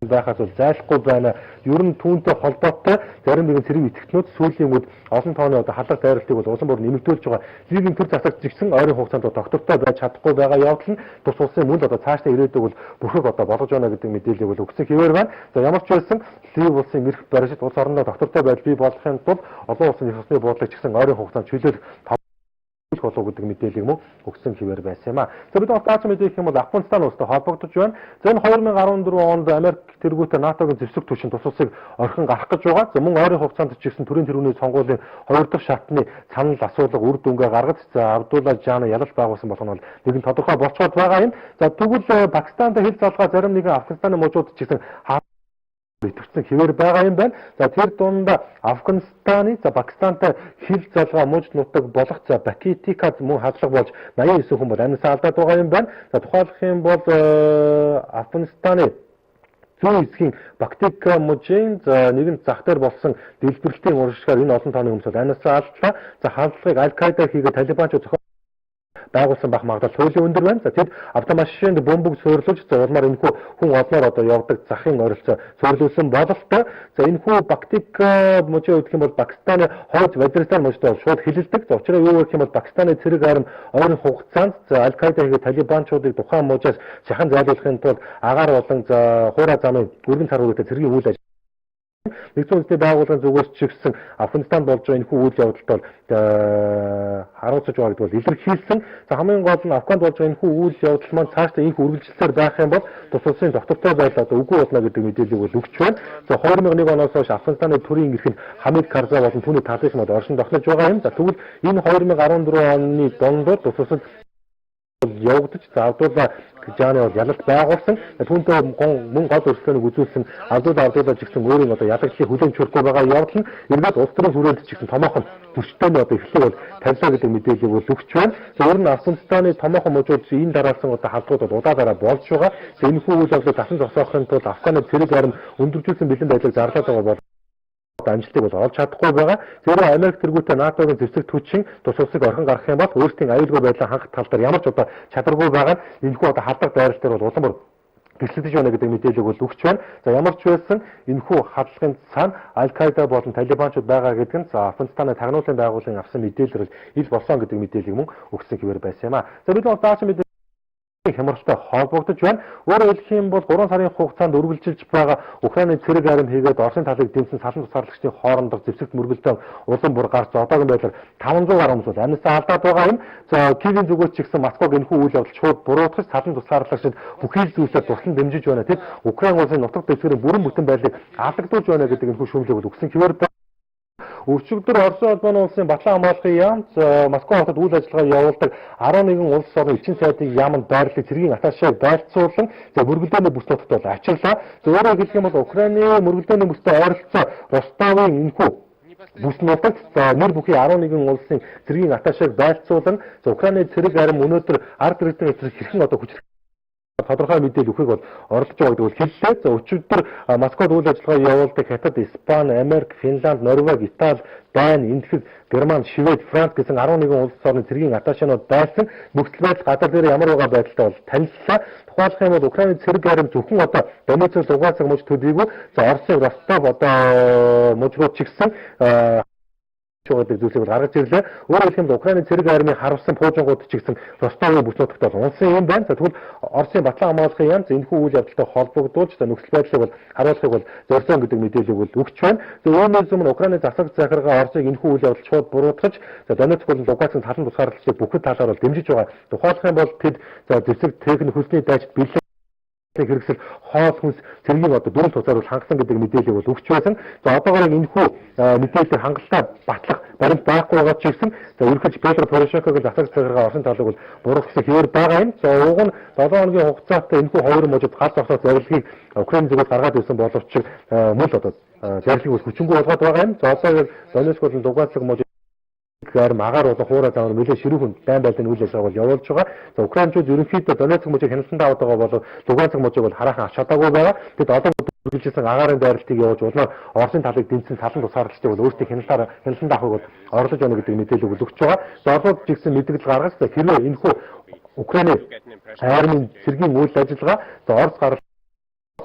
байхаас бол зайлшгүй байна. Ер нь түүнтэй холбоотой зарим нэгэн цэрэг итгэгчнүүд сүүлийн үед олон тооны одоо халах дайралтыг бол улам бүр нэмэгдүүлж байгаа. Ливийн төр засагч гисэн ойрын хугацаанд тогтвортой байж чадахгүй байгаа явдал нь тус улсын мөн одоо цаашдаа ирээдүйг бол бүрхэг одоо болгож байна гэдэг мэдээллийг бол өгсөн хэвээр байна. За ямар ч байсан Лив улсын эрх баригчид улс орноо тогтвортой байдал бий болгохын тулд олон улсын их усны буудлыг ч гэсэн ойрын хугацаанд чөлөөлөх болов гэдэг мэдээллийг мөн өгсөн хэвээр байсан юм а. За бид онцлооч мэдээлэх юм бол Афганистан улстай холбогдож байна. За энэ 2014 онд Америк тэргүүтээ НАТОгийн зэвсэг түвшин тус улсыг орхин гарах гэж байгаа. За мөн ойрын хугацаанд ч гэсэн төрийн тэргүүний сонгуулийн 2 дахь шатны санал асуулга үр дүнгээ гаргаж за Абдулла Жана ялалт байгуулсан болох нь бол нэгэн тодорхой болцоод байгаа юм. За тэгвэл Пакистанд хил залгаа зарим нэгэн Афганистаны мужууд ч гэсэн итгэвчсэн хэвээр байгаа юм байна. За тэр дунд Афганистаны за Пакистантай хил залгаа мужид нутаг болох за Бакитикад мөн хадлага болж 89 хүн бол амьсаа алдаад байгаа юм байна. За тухайлбал юм бол Афганистаны зүүн хэсгийн Бактика мужийн за нэгэн зах дээр болсон дэлбэрэлтийн урагшгаар энэ олон тооны хүмүүс бол амьсаа алдлаа. За халдлагыг Аль-Каида хийгээд Талибанчууд байгуулсан байх магадлал туйлын өндөр байна. За тэд автомашинд бомбог суйрлуулж за улмаар энэхүү хүн олноор одоо явдаг захын ойролцоо суйрлуулсан бололтой. За энэхүү Бактика мужийн үед гэх юм бол Пакистаны хойд Вазиристан мужид шууд хилэлдэг. За учраа юу гэх юм бол Пакистаны цэрэг арми ойрын хугацаанд за Аль-Каида хийгээд Талибанчуудыг тухайн мужаас шахан зайлуулахын тулд агаар болон за хуурай замын өргөн царгуудтай цэргийн үйл ажиллагаа нэгдсэн үндэсний байгууллагын зүгээс ч гэсэн Афганистанд болж байгаа энэхүү үйл явдалд бол харуулж байгаа гэдэг бол илэрхийлсэн. За хамгийн гол нь Афганд болж байгаа энэхүү үйл явдал маань цаашдаа энэхүү үргэлжилсээр байх юм бол тус улсын доктортой байдал одоо үгүй болно гэдэг мэдээллийг бол өгч байна. За 2001 оноос хойш Афганистаны төрийн эрхэнд Хамид Карзай болон түүний талын мод оршин тогтнож байгаа юм. За тэгвэл энэ 2014 оны дондор тус улсад явагдаж за алдуулаа жааны бол ялалт байгуулсан түүнтэй мөн гол өрсөлдөөнийг үзүүлсэн алдуулаа ч гэсэн өөрийн одоо ялагдлыг хүлээн зөвшөөрөхгүй байгаа явдал нь эргээд улс төрийн хүрээлт ч гэсэн томоохон зөрчилтөнд одоо эхлэх бол тавилаа гэдэг мэдээллийг бол өгч байна. Өөр нь Афганистаны томоохон мужууд энэ дараалсан одоо халдварууд удаадаараа болж байгаа. Энэ хүү үйл явдлыг дасан зогсоохын тулд Афганыг цэрэг харин өндөржүүлсэн бэлэн байдлыг зарлаад байгаа бол амжилтыг бол олж чадахгүй байгаа. Зэрэг Америк тэргүүтээ НАТОгийн зэвсэгт хүчин тус улсыг орхон гарах юм бол өөрсдийн аюулгүй байдлаа хангах тал дээр ямар ч одоо чадваргүй байгаа нь энэхүү одоо халдвар байрал дээр бол улам бүр гэрчлэгдэж байна гэдэг мэдээллийг бол өгч байна. За ямар ч байсан энэхүү хадлахын цаана Аль-Каида болон Талибанчууд байгаа гэдэг нь Афганистаны тагнуулын байгууллагын авсан мэдээлэлээр ил болсон гэдэг мэдээллийг мөн өгсөн хэвээр байсан юм а. За бид одоо даасан мэдээлэл хямралтай холбогдож байна. Өөрөөр хэлэх юм бол 3 сарын хугацаанд үргэлжилж байгаа Украины цэрэг арим хийгээд Оросын талыг дэмжсэн салан тусгаарлагчдын хоорондох зэвсэгт мөргөлдөөн улам бүр гарч одоогийн байдлаар 500 гаруй хүмүүс амнистаа алдаад байгаа юм. За Киевийн зүгээс ч гэсэн Москваг энэхүү үйл явдал шууд буруутгаж салан тусгаарлагчид бүхий л зүйлсээр туслан дэмжиж байна. Тэд Украин улсын нутаг дэвсгэрийн бүрэн бүтэн байдлыг алдагдуулж байна гэдэг энэхүү шүүмжлэг бол өгсөн хэвээр байна. Өчигдөр Оросын улбаны улсын Батлан хамгаалахын яамд Москва хотод үйл ажиллагаа явуулдаг 11 улс орны элчин сайдын яамд байрлал цэргийн аташааг байрцуулан мөргөлдөөний бүс нутагт бол ачаалаа. Өөрөөр хэлэх юм бол Украины мөргөлдөөний бүстэй ойролцоо Ростовын энэхүү бүс нутагт нэр бүхий 11 улсын цэргийн аташааг байрцуулан Украины цэрэг арим өнөөдөр ард иргэдийн эсрэг хэрхэн одоо хүч тодорхой мэдээлэл өгөхийг бол оролдож байгаа гэдэг бол хэллээ. За өчигдөр Москвад үйл ажиллагаа явуулдаг Хятад, Испани, Америк, Финланд, Норвеги, Итали, Дани, Энэтхэг, Герман, Швед, Франц гэсэн 11 улс орны цэргийн аташаанууд байсан. Нөхцөл байдал гадар дээр ямар байгаа байдалтай бол танилцлаа. Тухайлах юм бол Украины цэрэг арим зөвхөн одоо Донецк, Луганск мужид төдийгүй за Оросын Ростов одоо мужууд ч гэсэн гэдэг зүйлсийг гаргаж ирлээ. Өөрөөр хэлэх юм бол Украины цэрэг армийн харуулсан пуужингууд ч гэсэн Ростовын бүс нутагт бол унсан юм байна. За тэгвэл Оросын Батлан хамгаалахын яамд энэхүү үйл явдалтай холбогдуулж нөхцөл байдлыг бол харуулахыг бол зорьсон гэдэг мэдээллийг бол өгч байна. За үүнээс өмнө Украины засаг захиргаа Оросыг энэхүү үйл явдал шууд буруутгаж Донецк болон Луганскын талан тусгаарлалтыг бүхэл талаар бол дэмжиж байгаа. Тухайлах юм бол тэд зэвсэг техник хөлсний дайчид бэлэн хэрэгсэл хоол хүнс цэргийн одоо дөрөв тусаар бол хангасан гэдэг мэдээллийг бол өгч байсан. За одоогоор энэхүү мэдээлэлээр хангалттай батлах баримт байхгүй байгаа ч гэсэн за ерөнхийдөө Петр Порошенкогийн засаг захиргаа Оросын талыг бол буруутгах хэвээр байгаа юм. За уг нь 7 хоногийн хугацаатай энэхүү хоёр мужид галз зогсоо зорилгыг Украин зүгээс гаргаад ирсэн боловч мөн одоо зорилгыг бол хүчингүй болгоод байгаа юм. За одоо Донецк болон Луганск мужид гэр магаар болон хуурай заавар нэлээд ширүүхэн дайн байдлын үйл ажиллагааг бол явуулж байгаа. За Украинчууд ерөнхийдөө Донецк мужийг хяналтанд аваад байгаа бол Луганск мужийг бол хараахан авч чадаагүй байгаа. Тэд одоо үргэлжилсэн агаарын дайралтыг явуулж улмаар Оросын талыг дэмжсэн салан тусгаарлагчдыг бол өөрсдийн хяналтанд авахыг бол орлож байна гэдэг мэдээлэл бол өгч байгаа. За оролцоод ч гэсэн мэдээлэл гаргаж хэрвээ энэхүү Украины армийн цэргийн үйл ажиллагаа за Орос гарал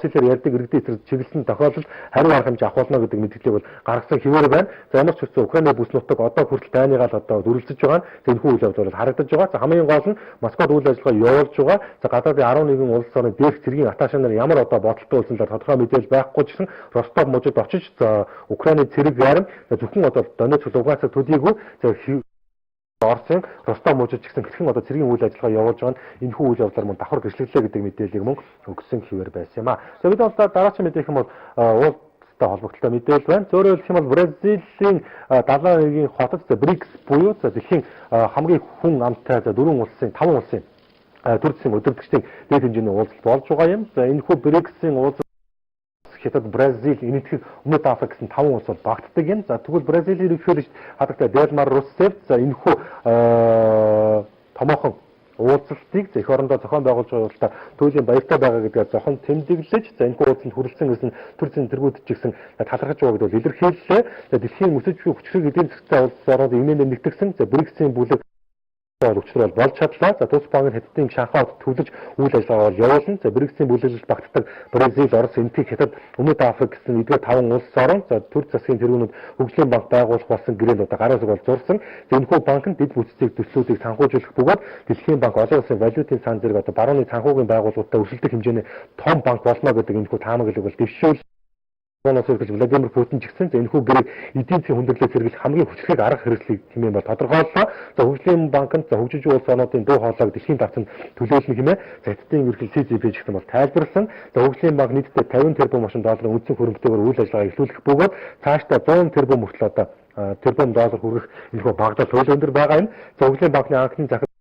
хэлээр ярьдаг иргэдийн эсрэг чиглэсэн тохиолдолд хариу арга хэмжээ авах болно гэдэг мэдээллийг бол гаргасан хэвээр байна. За ямар ч үсэн Украины бүс нутаг одоо хүртэл дайныгаал одоо дүрлжиж байгаа нь энэхүү үйл явдал бол харагдаж байгаа. За хамгийн гол нь Москвад үйл ажиллагаа явуулж байгаа. За гадаадын 11 улс орны дээрх цэргийн аташаа нар ямар одоо бодолтой болсон талаар тодорхой мэдээлэл байхгүй ч гэсэн Ростов мужид очиж за Украины цэрэг арим зөвхөн одоо Донецк, Луганск төдийгүй за Оросын Ростов мужид ч гэсэн хэрхэн одоо цэргийн үйл ажиллагаа явуулж байгаа нь энэхүү үйл явдлаар мөн давхар гэрчлэглээ гэдэг мэдээллийг мөн өгсөн хэвээр байсан юм а. За бид одоо дараагийн мэдээлэх юм бол уулзтай холбогдолтой мэдээлэл байна. Зөвөөр хэлэх юм бол Бразилийн 71-ийн хотод БРИКС буюу дэлхийн хамгийн хүн амтай 5 улсын төр засгийн удирдагчдын дээд хэмжээний уулзалт болж байгаа юм. За энэхүү БРИКС-ийн уулзалт Хятад, Бразил, Энэтхэг, Өмнөд Африк гэсэн 5 улс бол багтдаг юм. За тэгвэл Бразилийн ерөнхийлөгч хадагтай Дилмар Русеф за энэхүү томоохон уулзалтыг эх орондоо зохион байгуулж байгаа туйлын баяртай байгаа гэдгээр зохон тэмдэглэж за энэхүү уулзалт хүрэлцэн гэсэн төр зүйн тэргүүд ч гэсэн талархаж байгаа гэдээ илэрхийллээ. За дэлхийн өсөж буй хүчрэг эдийн засгийн улс орнууд эмээнээр нэгтгэсэн за БРИКС-ийн бүлэг өчтөр бол болж чадлаа. За Тус банк Хятадын Шанхайд төлөж үйл ажиллагаа бол явуулна. За БРИКС-ийн бүлэглэлд багтдаг Бразил, Орос, Энэтхэг, Хятад, Өмнөд Африк гэсэн эдгээр 5 улс орн за төр засгийн тэргүүнүүд хөгжлийн банк байгуулах болсон гэрэл одоо гараас бол зурсан. За энэхүү банк нь дэд бүтцийг төслүүдийг санхүүжүүлэх бөгөөд дэлхийн банк олон улсын валютын сан зэрэг одоо барууны санхүүгийн байгууллагуудтай өрсөлдөх хэмжээний том банк болно гэдэг энэхүү таамаглалыг бол дэвшүүл Владимир Путин ч гэсэн энэхүү гэрийг эдийн засгийн хүндрэлээр сэргийлэх хамгийн хүчрхэг арга хэрэгслийг хэмээн бол тодорхойллоо. За хөгжлийн банкнд за хөгжиж буй улс орнуудын дуу хоолойг дэлхийн давцанд төлөөлнө хэмээн Хятадын ерөнхий ЦЦБ ч гэсэн бол тайлбарлсан. За хөгжлийн банк нийтдээ 50 тэрбум машин долларын үндсэн хөрөнгөтэйгээр үйл ажиллагаа эхлүүлэх бөгөөд цаашдаа 100 тэрбум хүртэл одоо тэрбум доллар хүрэх энэхүү багадал хууль өндөр байгаа юм. За хөгжлийн банкны анхны захирал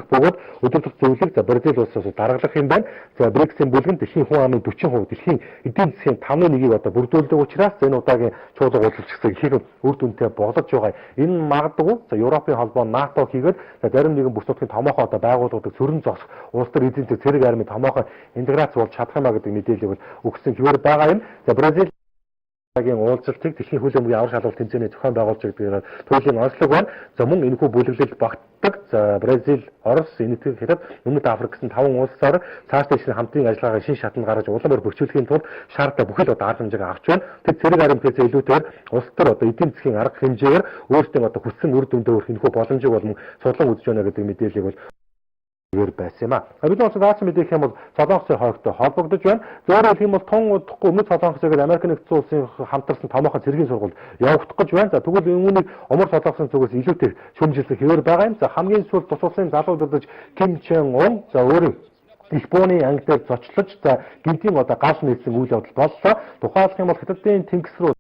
бөгөөд өдөртөх зөвлөг за Бразил улсаас дараалах юм байна. За БРИКС-ийн бүлгэн дэлхийн хүн амын 40% дэлхийн эдийн засгийн 5.1-ийг одоо бүрдүүлдэг учраас энэ удаагийн чуулга уулзалтчсан их үр дүнтэй болж байгаа. Энэ магадгүй за Европын холбоо НАТО хийгээд за зарим нэгэн бүс нутгийн томоохон одоо байгууллагуудыг цөрөн зогсох улс төр эзэнтэй цэрэг армийн томоохон интеграц болж чадах юмаа гэдэг мэдээлэл бол өгсөн хэвээр байгаа юм. За Бразил уулзалтыг дэлхийн хөл өмгийн авар шалгалт тэмцээний зохион байгуулж байгаа туйлын онцлог байна. За мөн энэхүү бүлэглэл багтдаг. За Бразил, Орос, Энэтхэг, Хятад, Өмнөд Африк гэсэн 5 улсаар цаашдаа хамтран ажиллагаагаа шин шатанд гаргаж улам бүр бөхжүүлэхийн тулд шаардлагатай бүхэл одоо арга хэмжээг авч байна. Тэр цэрэг харимтээс илүүтэйгээр улс төр одоо эдийн засгийн арга хэмжээгээр өөрсдөө одоо хүссэн үр дүндээ хүрэх энэхүү боломжийг бол мөн судлан үзэж байна гэдэг мэдээллийг бол байсан юм аа. Бид нэг цааш мэдээлэх юм бол Солонгосын хойгтой холбогдож байна. Зөвхөн хэлэх юм бол тун удахгүй өмнөд Солонгосыг Америк нэгдсэн улсын хамтарсан томоохон цэргийн сургууль явагдах гэж байна. За тэгвэл үүнийг умар Солонгосын зүгээс илүүтэй шүүмжилсэн хэвээр байгаа юм. За хамгийн сүүлд тус улсын залуу дурдж Ким Чен Ун за өөрөө Японы ангидаар зочлож за гинтийн одоо гал нээсэн үйл явдал боллоо. Тухайлах юм бол Хятадын тэнгис рүү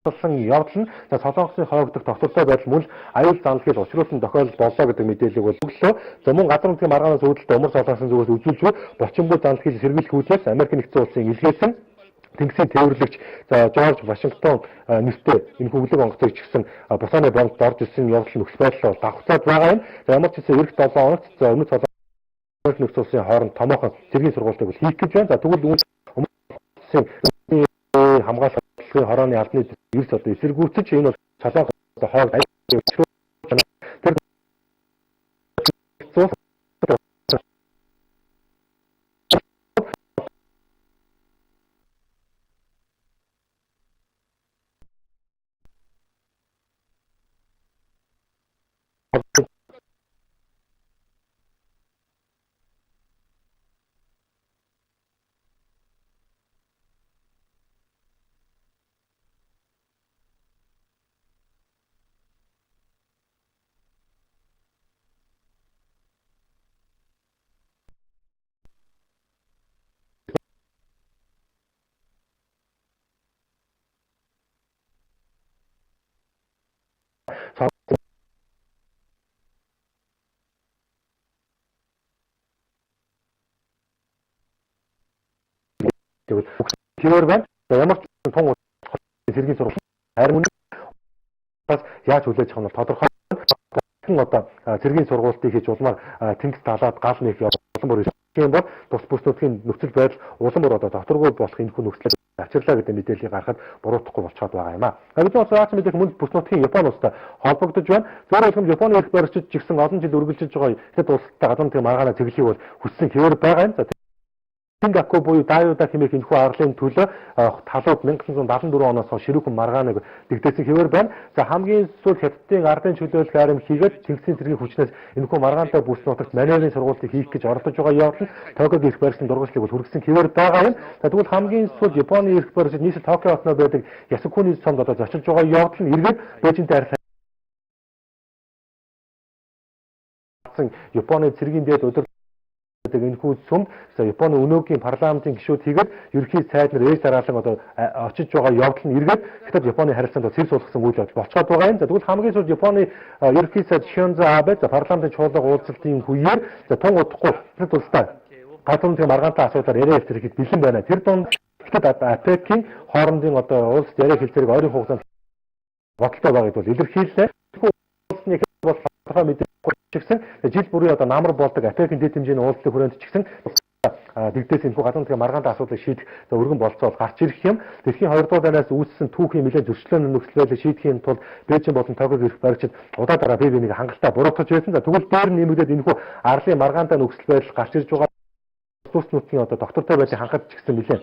явдал нь за Солонгосын хойгдох тогтвортой байдал мөн аюул заналхийг учруулсан тохиолдол боллоо гэдэг мэдээллийг бол өглөө. За мөн газар нутгийн маргаанаас үүдэлтэй умар Солонгосын зүгээс үзүүлжгүй бочинбуу заналхийг сэргийлэх үүднээс Америк нэгдсэн улсын илгээсэн тэнгисийн тээвэрлэгч за Жорж Вашингтон нэртэй энэ хүлэг онгоцыг чигсэн Описание бонд орж ирсэн явдал нөхцөл байдлаа давхцаад байгаа юм. За ямар ч гэсэн эх 7 хоногт за өмнөд Солонгос нэгдсэн улсын хооронд томоохон цэргийн сургуулийг бол хийх гэж байна. За тэгвэл улсын хамгаалалт хорооны албаны эрс одоо эсэргүүцэж энэ бол Солонгос хоол хэвээр байна. Ямар ч тун цэргийн сургууль харин бас яаж хүлээж авах нь тодорхой. Одоо цэргийн сургуулийг хийж улмаар тэнгис талаад гал нээх улам бүр юм бол тус бүс нутгийн нөхцөл байдал улам бүр одоо докторгүй болох энэ хүн нөхцөлөд авчирлаа гэдэг мэдээллийг гаргахад буруутахгүй болчиход байгаа юм аа. Бид бас цааш мэдээлэх мөн бүс нутгийн Японы улстай холбогдож байна. Зөвхөн хэлбэл Японы эрх баригчид ч гэсэн олон жил үргэлжилж байгаа хэд улстай гадны тийм маргаана цэглэхийг бол хүссэн хэвээр байгаа юм. Сингапур буюу Даюда хэмээх энэхүү арлын төлөө талууд 1974 оноос хойш ширүүхэн маргааныг дэгдээсэн хэвээр байна. За хамгийн сүүлд Хятадын ардын чөлөөлөл арим хийгээд тэнгисийн цэргийн хүчнээс энэхүү маргаантай бүс нутагт маневрын сургуулийг хийх гэж оролдож байгаа явдал Токиог эрх барьсан дургуйслыг бол хүргэсэн хэвээр байгаа юм. За тэгвэл хамгийн сүүлд Японы эрх барьж нийслэл Токио хотноо байдаг Ясукуны сомд одоо зочилж байгаа явдал нь эргээд Бээжинтэй харьцан Японы цэргийн дээд өдөр энэхүү сүмд Японы өнөөгийн парламентын гишүүд хийгээд ерөнхий сайд нар ээж дараалан одоо очиж байгаа явдал нь эргээд Хятад Японы харилцаанд цэвэр суулгасан үйл явдал болцоод байгаа юм. За тэгвэл хамгийн сүүлд Японы ерөнхий сайд Шинзо Абе за парламентын чуулга уулзалтын үеэр за тун удахгүй Хятад улстай гадны тийм маргаантай асуудлаар яриа хэлцэрэхэд бэлэн байна. Тэр дунд Хятад АПЕК-ийн хоорондын одоо улс яриа хэлцэрэг ойрын хугацаанд бодолтой байгааг бол илэрхийллээ. Улсны бол тодорхой мэдээ чигсэн жил бүрийн одоо намар болдог АПЕК-ийн дэд хэмжээний уулзлын хүрээнд чигсэн дэгдээс энэхүү гадны нутгийн маргаантай асуудлыг шийдэх өргөн болцоо гарч ирэх юм. Дэлхийн 2 дугаар дайнаас үүссэн түүхийн нэлээд зөрчлөөний нөхцөл байдлыг шийдэхийн тулд Бээжин болон Токиог эрх баригчид удаа дараа бие биенийг хангалттай буруутгаж байсан. За тэгвэл дээр нэмэгдээд энэхүү арлын маргаантай нөхцөл байдал гарч ирж байгаа улс нутгийн одоо доктортой байдлыг хангаж чигсэн нэлээд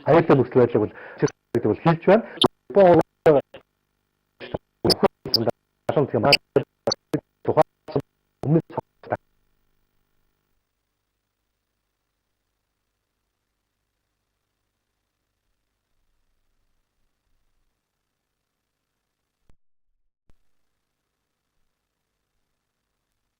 аюултай нөхцөл байдлыг бол хийж байна.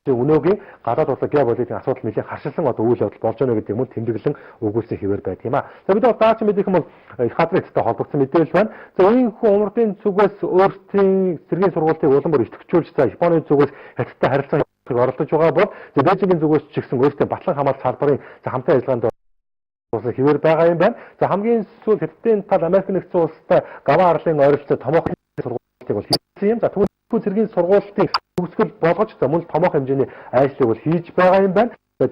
Өнөөгийн гадаад улсын геополитикийн асуудал нэлээд харшилсан одоо үйл явдал болж байна гэдэг юм уу тэмдэглэн өгүүлсэн хэвээр байдаг юм аа. За бид даач мэдэх юм бол их хадрэцтэй холбогдсон мэдээлэл байна. За өөрийнхөө умардын зүгээс өөрсдийн цэргийн сургуулийг улам бүр идэвхжүүлж за Японы зүгээс Хятадтай харилцаа оролдож байгаа бол Бээжингийн зүгээс ч гэсэн өөрсдөө батлан хамгаалалт салбарын хамтын ажиллагаанд хэвээр байгаа юм байна. За хамгийн сүүл Хятадын тал Америк нэгдсэн улстай гаваа арлын ойролцоо томоохон сургалтыг бол хийсэн юм. За түүний цэргийн сургалтыг төгсгөл болгож за мөн томоохон хэмжээний ажлыг бол хийж байгаа юм байна. За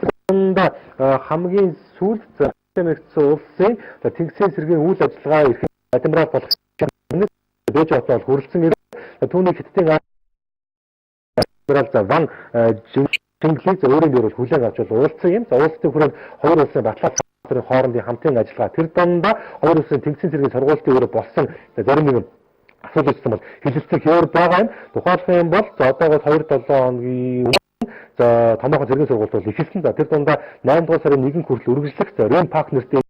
хамгийн сүүл Америк нэгдсэн улсын тэнгисийн цэргийн үйл ажиллагаа эрхэм адмирал болох Бээж хотод хүрэлцэн ирсэн. Түүний Хятадын адмирал за Ван Жинглийг өөрийн дээр бол хүлээн авч уулзсан юм. За уулзсан хүрээнд хоёр улсын батлах хоорондын хамтын ажиллагаа тэр дондоо хоёр улсын тэнгисийн цэргийн сургуулийн өөрөө болсон зарим нэгэн асуудал үүссэн бол хэлэлцэх хэвээр байгаа юм. Тухайлбал юм бол за одоогоос 2-7 хоногийн за томоохон цэргийн сургууль бол эхэлсэн. За тэр дундаа 8 дугаар сарын 1 хүртэл үргэлжлэх за Рем Парк нэртэй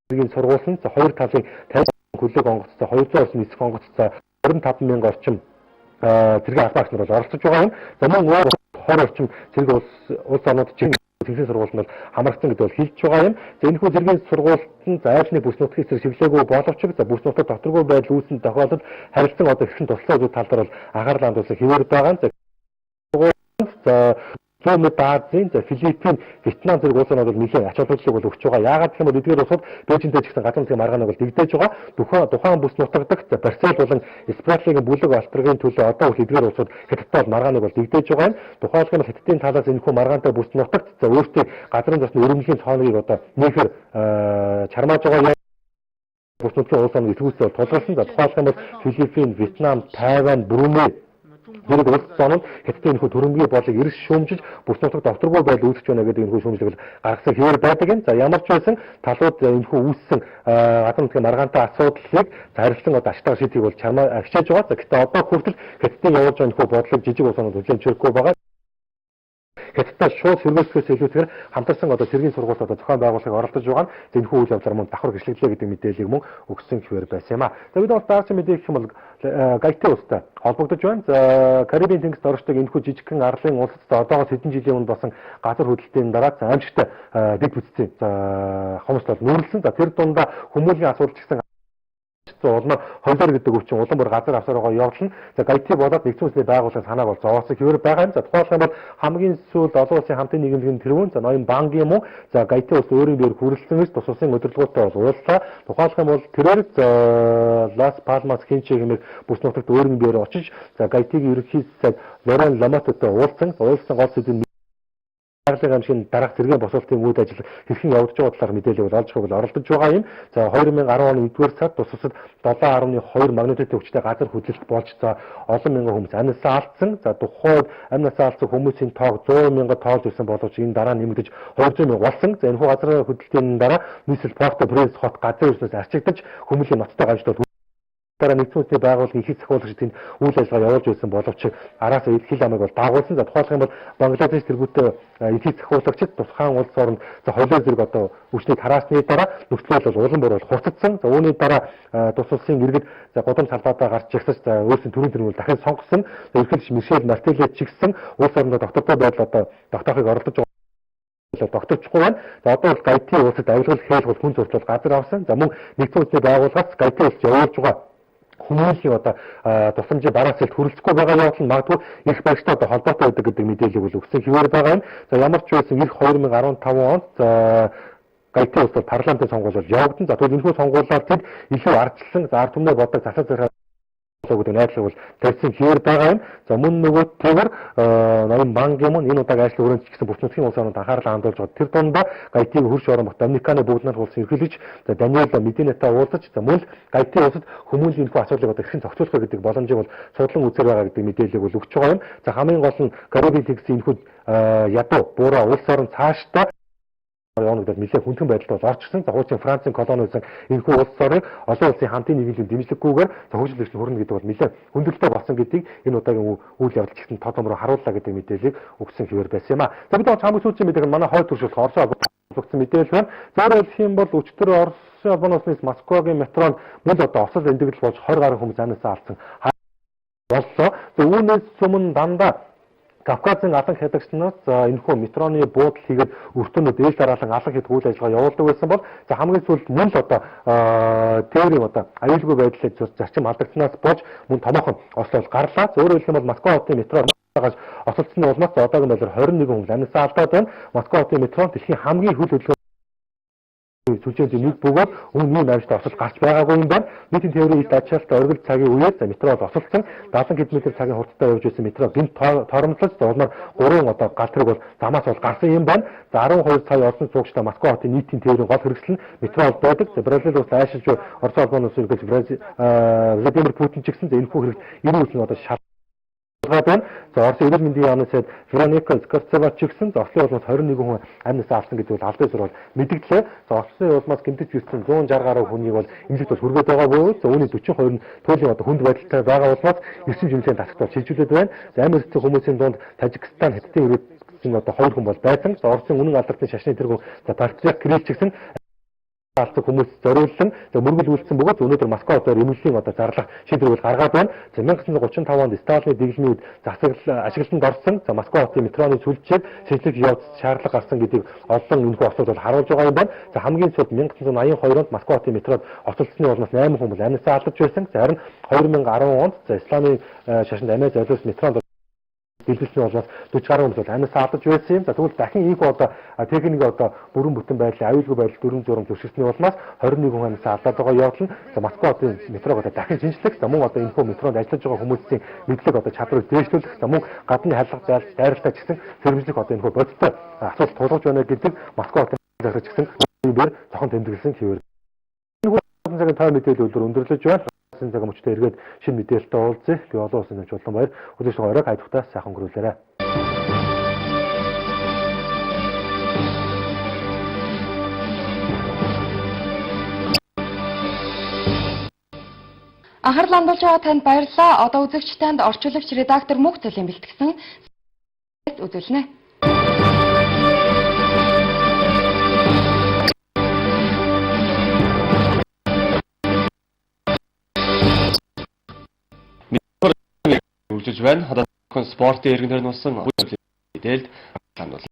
цэргийн сургууль нь за хоёр талын 50 хүлээг онгоцтой 200 орчим нисэх онгоцтой 25,000 орчим цэргийн албаагч нар бол оролцож байгаа юм. За мөн өөр 20 орчим цэргийн улс орнууд чинь тэнгисийн сургуульд бол хамрагдсан гэдэг бол хэлж байгаа юм. За энэхүү цэргийн сургуульд нь за айлны бүс нутгийн эсрэг шивлээгүй боловч за бүс нутгад доторгүй байдал үүссэн тохиолдолд харилцан одоо хэвхэн туслах зүйл тал дээр бол анхаарал хандуулсан хэвээр байгаа. За Зүүн Азийн, за Филиппин, Вьетнам зэрэг улсууд бол нэлээд ач холбогдлыг бол өгч байгаа. Яагаад гэх юм бол эдгээр улсууд Бээжинтэй ч гэсэн газар нутгийн маргааныг бол дэгдээж байгаа. Тухайн бүс нутагдагт за Барселон болон Спратлийн бүлэг алтрын төлөө одоо үл эдгээр улсууд Хятадтай маргааныг бол дэгдээж байгаа юм. Тухайлбал нь Хятадын талаас энэхүү маргаантай бүс нутагт за өөртөө газрын засны өрөмжлийн цооногийг одоо нэхэр чармааж байгаа бүс нутгийн улс орнууд итгүүсээ тулгарсан. За тухайлбал нь бол Филиппин, Вьетнам, Тайвань, Бруней зэрэг улс орнууд Хятадын энэхүү төрөмгийн бодлыг эрс шүүмжиж бүс нутагт доторгүй байдал үүсэж байна гэдэг энэхүү шүүмжлэг гаргасан хэвээр байдаг юм. За ямар ч байсан талууд энэхүү үүссэн газар нутгийн маргаантай асуудлыг харилцан одоо аштаа шийдгийг бол чармаа хичээж байгаа. За гэхдээ одоо хүртэл Хятадын явуулж байгаа энэхүү бодлыг жижиг улс орнууд хүлээн зөвшөөрөхгүй байгаа. Хятадтай шууд сэргийлэхээс илүүтэйгээр хамтарсан одоо цэргийн сургууль одоо зохион байгуулалтыг оролдож байгаа нь энэхүү үйл явдлаар мөн давхар гэрчлэглээ гэдэг мэдээллийг мөн өгсөн хэвээр байсан юм а. За бид бас дараагийн мэдээ гэх юм бол Гайти улстай холбогдож байна. За Карибын тэнгист оршдог энэхүү жижигхэн арлын улсад одоогоос хэдэн жилийн өмнө болсон газар хөдлөлтийн дараа амжилттай дэд бүтцийн хомсд бол нүүрлсэн. За тэр дундаа хүмүүлийн асуудал ч гэсэн улмаар хойлоор гэдэг өвчин улам бүр газар авсаар байгаа явдал нь за Гайти болоод нэгдсэн улсны байгууллагын санааг бол зовоосон хэвээр байгаа юм. За тухайлбал бол хамгийн сүүлд олон улсын хамтын нийгмийн тэргүүн за ноён банк юм уу за Гайти улс өөрийн биеэр хүрэлцэн ус тус улсын удирдлагуудтай бол уулзлаа. Тухайлбал бол тэрээр Лас Палмас хинчээ хэмээх бүс нутагт өөрийн биеэр очиж за Гайтигийн ерөнхий сайд Лорен Ламоттой уулзсан гол сэдв Аргалын гамшигын дараах зэргийн босуултын үйл ажиллагаа хэрхэн явагдаж байгаа талаар мэдээлэл бол олж өгөл оролдож байгаа юм. За 2010 оны 1-р сард тус улсад 7.2 магнитудын хүчтэй газар хөдлөлт болж за олон мянган хүмүүс амьнасаа алдсан. За тухайд амьнасаа алдсан хүмүүсийн тоог 100 мянга тоолж ирсэн боловч энэ дараа нэмэгдэж 200 мянга болсон. За энэхүү газрын хөдлөлтийн дараа нийслэл Порто Пренс хот газар үснээс арчигдаж хүмүүлийн ноцтой гамшилт дараа нэгдсэн улсны байгууллагын ихэнх захиулагч тэнд үйл ажиллагаа явуулж байсан боловч араас хил амыг бол дагуулсан. За тухайлбал юм бол Бангладеш тэргүүтээ ихэнх захиулагчид тусгаан улс оронд за холио зэрэг одоо өвчнийг хараасны дараа нөхцөл бол улам бүр хурцсан. За үүний дараа тус улсын иргэд за годом салбаатаа гарч ирсэж за өөрсдийн төрийн тэргүүл дахин сонгосон. За ерөнхийдөө Мишель Мартелет ч гэсэн улс орондоо доктортой байдал одоо тогтоохыг оролдож байгаа тогтчихгүй байна. За одоо бол Гайти улсад авилгал хийх хүн зурцуул газар авсан. За мөн нэгдсэн улсны байгууллагаас Гайти улс явуулж байгаа хүмүүсийн одоо тусламжийн бараа цэлд хүрэлцэхгүй байгаа явдал нь магадгүй их багштай одоо холбоотой байдаг гэдэг мэдээлэл бол өгсөн хэвээр байгаа юм. За ямар ч байсан эх 2015 онд за Гайти улсад парламентын сонгуул бол явагдан. За тэгвэл энэхүү сонгуулиар тэд илүү ардчилсан за ард түмний бодог засаг зэрэг гэдэг найдлага бол тавьсан хэвээр байгаа юм. За мөн нөгөө тэгэр ноён банк юм энэ удаагийн ажлын өрөөнд ч гэсэн бүс нутгийн улс орнууд анхаарал хандуулж байгаа. Тэр дундаа Гайтиг хөрш орон бот Доминиканы бүгд нар улсын ерөнхийлөгч за Даниэл Мединетай уулзаж за мөн Гайти улсад хүмүүлийн энэхүү асуудлыг одоо хэрхэн зохицуулах вэ гэдэг боломжийг бол судлан үзээр байгаа гэдэг мэдээллийг бол өгч байгаа юм. За хамгийн гол нь Карибын тэнгисийн энэхүү ядуу буураа улс орон цаашдаа оногдоод нэлээд хүндхэн байдалд бол орчихсон. За хуучин Францын колони байсан энэхүү улс орныг олон улсын хамтын нийгмийн дэмжлэггүйгээр за хөгжил хүрнэ гэдэг бол нэлээд хүндрэлтэй болсон гэдгийг энэ удаагийн үйл явдал ч гэсэн тодомроо харууллаа гэдэг мэдээллийг өгсөн хэвээр байсан юм а. За бид хамгийн сүүлийн мэдээлэл нь манай хойд туршилт Орсын холбогдсон мэдээлэл байна. Зөвөр хэлэх юм бол өчтөр Оросын албаны улсаас Москвагийн метронд мөн одоо осол эндэгдэл болж 20 гаруй хүмүүс амьнасаа алдсан боллоо. За үүнээс өмнө дандаа Кавказын алан хядагчнаас энэхүү метроны буудал хийгээд өртөнөд дээл дараалан алан хэд үйл ажиллагаа явуулдаг байсан бол за хамгийн сүүлд мөн л одоо тээврийн одоо аюулгүй байдлыг зарчим алдагчнаас болж мөн томоохон ослол гарлаа. Өөрөөр хэлбэл Москва хотын метро гаж осолцсон улмаас одоогийн байдлаар 21 хүн амьсгалаа алдаад байна. Москва хотын метро дэлхийн хамгийн хөл хөдөлгөөний сүлжээний нэг бөгөөд өмнө нь авчтай осол гарч байгаагүй юм байна. Нийтийн тээврийн ит ачаалтаа оргил цагийн үеэс метрод осолцсон 70 км цагийн хурдтай явж байсан метро гинт торомлож улмаар 3 одоо гал тэрэг бол замаас бол гарсан юм байна. За 12 сая орсон суугчтай Москва хотын нийтийн тээврийн гол хэрэгсэл нь метро бол байдаг. За Бразил улс айшилж Орос улбанаас үргэлж Владимир Путин ч гэсэн энэ бүх хэрэгт ирүүлсэн одоо байна. За Оросын эрүүл мэндийн яамны сайд Вероника Скорцева ч гэсэн Ослын улмаас 21 хүн амьнасаа авсан гэдэг бол албан ёсоор мэдгдлээ. За Ослын улмаас гэмтэж ирсэн 160 гаруй хүнийг бол эмнэлэгт бол хүргээд байгаа буюу за үүний 42 нь туйлын одоо хүнд байдалтай байгаа улмаас эрчим жимсийн тасгал шилжүүлээд байна. За амь эрсдэл хүмүүсийн дунд Тажикстан, Хятадын иргэдийн одоо 2 хүн бол байсан. За Оросын үнэн алдартай шашны тэргүүн за Патриарх Кирилл ч гэсэн алцсан хүмүүс зориулсан мөргөл үйлдсэн бөгөөд өнөөдөр Москва хотоор эмнэлгийн одоо зарлах шийдвэр бол гаргаад байна. За 1935 онд Сталины дэглэмийн үед ашиглалтанд орсон. За Москва хотын метроны сүлжээд шинжлэх явц шаардлага гарсан гэдгийг олон энэхүү осууд бол харуулж байгаа юм байна. За хамгийн сүүлд 1982 онд Москва хотын метрод осолцсны улмаас 8 хүн бол амьсгалаа алдаж байсан. За харин 2010 онд за исламын шашинд амиа зориулсан метронд Билбэлсний улмаас 40 гаруй хүн бол амьсгалаа алдаж байсан юм. За тэгвэл дахин ийхүү одоо техникийн одоо бүрэн бүтэн байдлын аюулгүй байдал дүрм журам зөвшөөрсний улмаас 21 хүн амьсгалаа алдаад байгаа явдал нь за Москва хотын метрог одоо дахин шинжлэх, за мөн одоо энэхүү метронд ажиллаж байгаа хүмүүсийн мэдлэг одоо чадварыг дээшлүүлэх, за мөн гадны халдвар дайралтай ч гэсэн сэрэмжлэх одоо энэхүү бодиттой асуудал тулгарч байна гэдэг Москва хотын захирагч гэсэн үгээр зохон тэмдэглэсэн хэвээр. Энэ цагийн тав мэдээлэл өдөр өндөрлөж байна. Цаг мөчтэй эргээд шинэ мэдээлэлтэй уулзъя. Би олон улсын нэмж Улаанбаяр өдөржин оройг хайдвартаа сайхан өнгөрүүлээрэй. Анхаарал хандуулж байгаа танд баярлалаа. Одоо үзэгч танд орчуулагч редактор Мөх Цолын бэлтгэсэн үзүүлнэ. Үргэлж байна. Одоо спортын иргэнээр нуусан мэдээлэлд хандуул.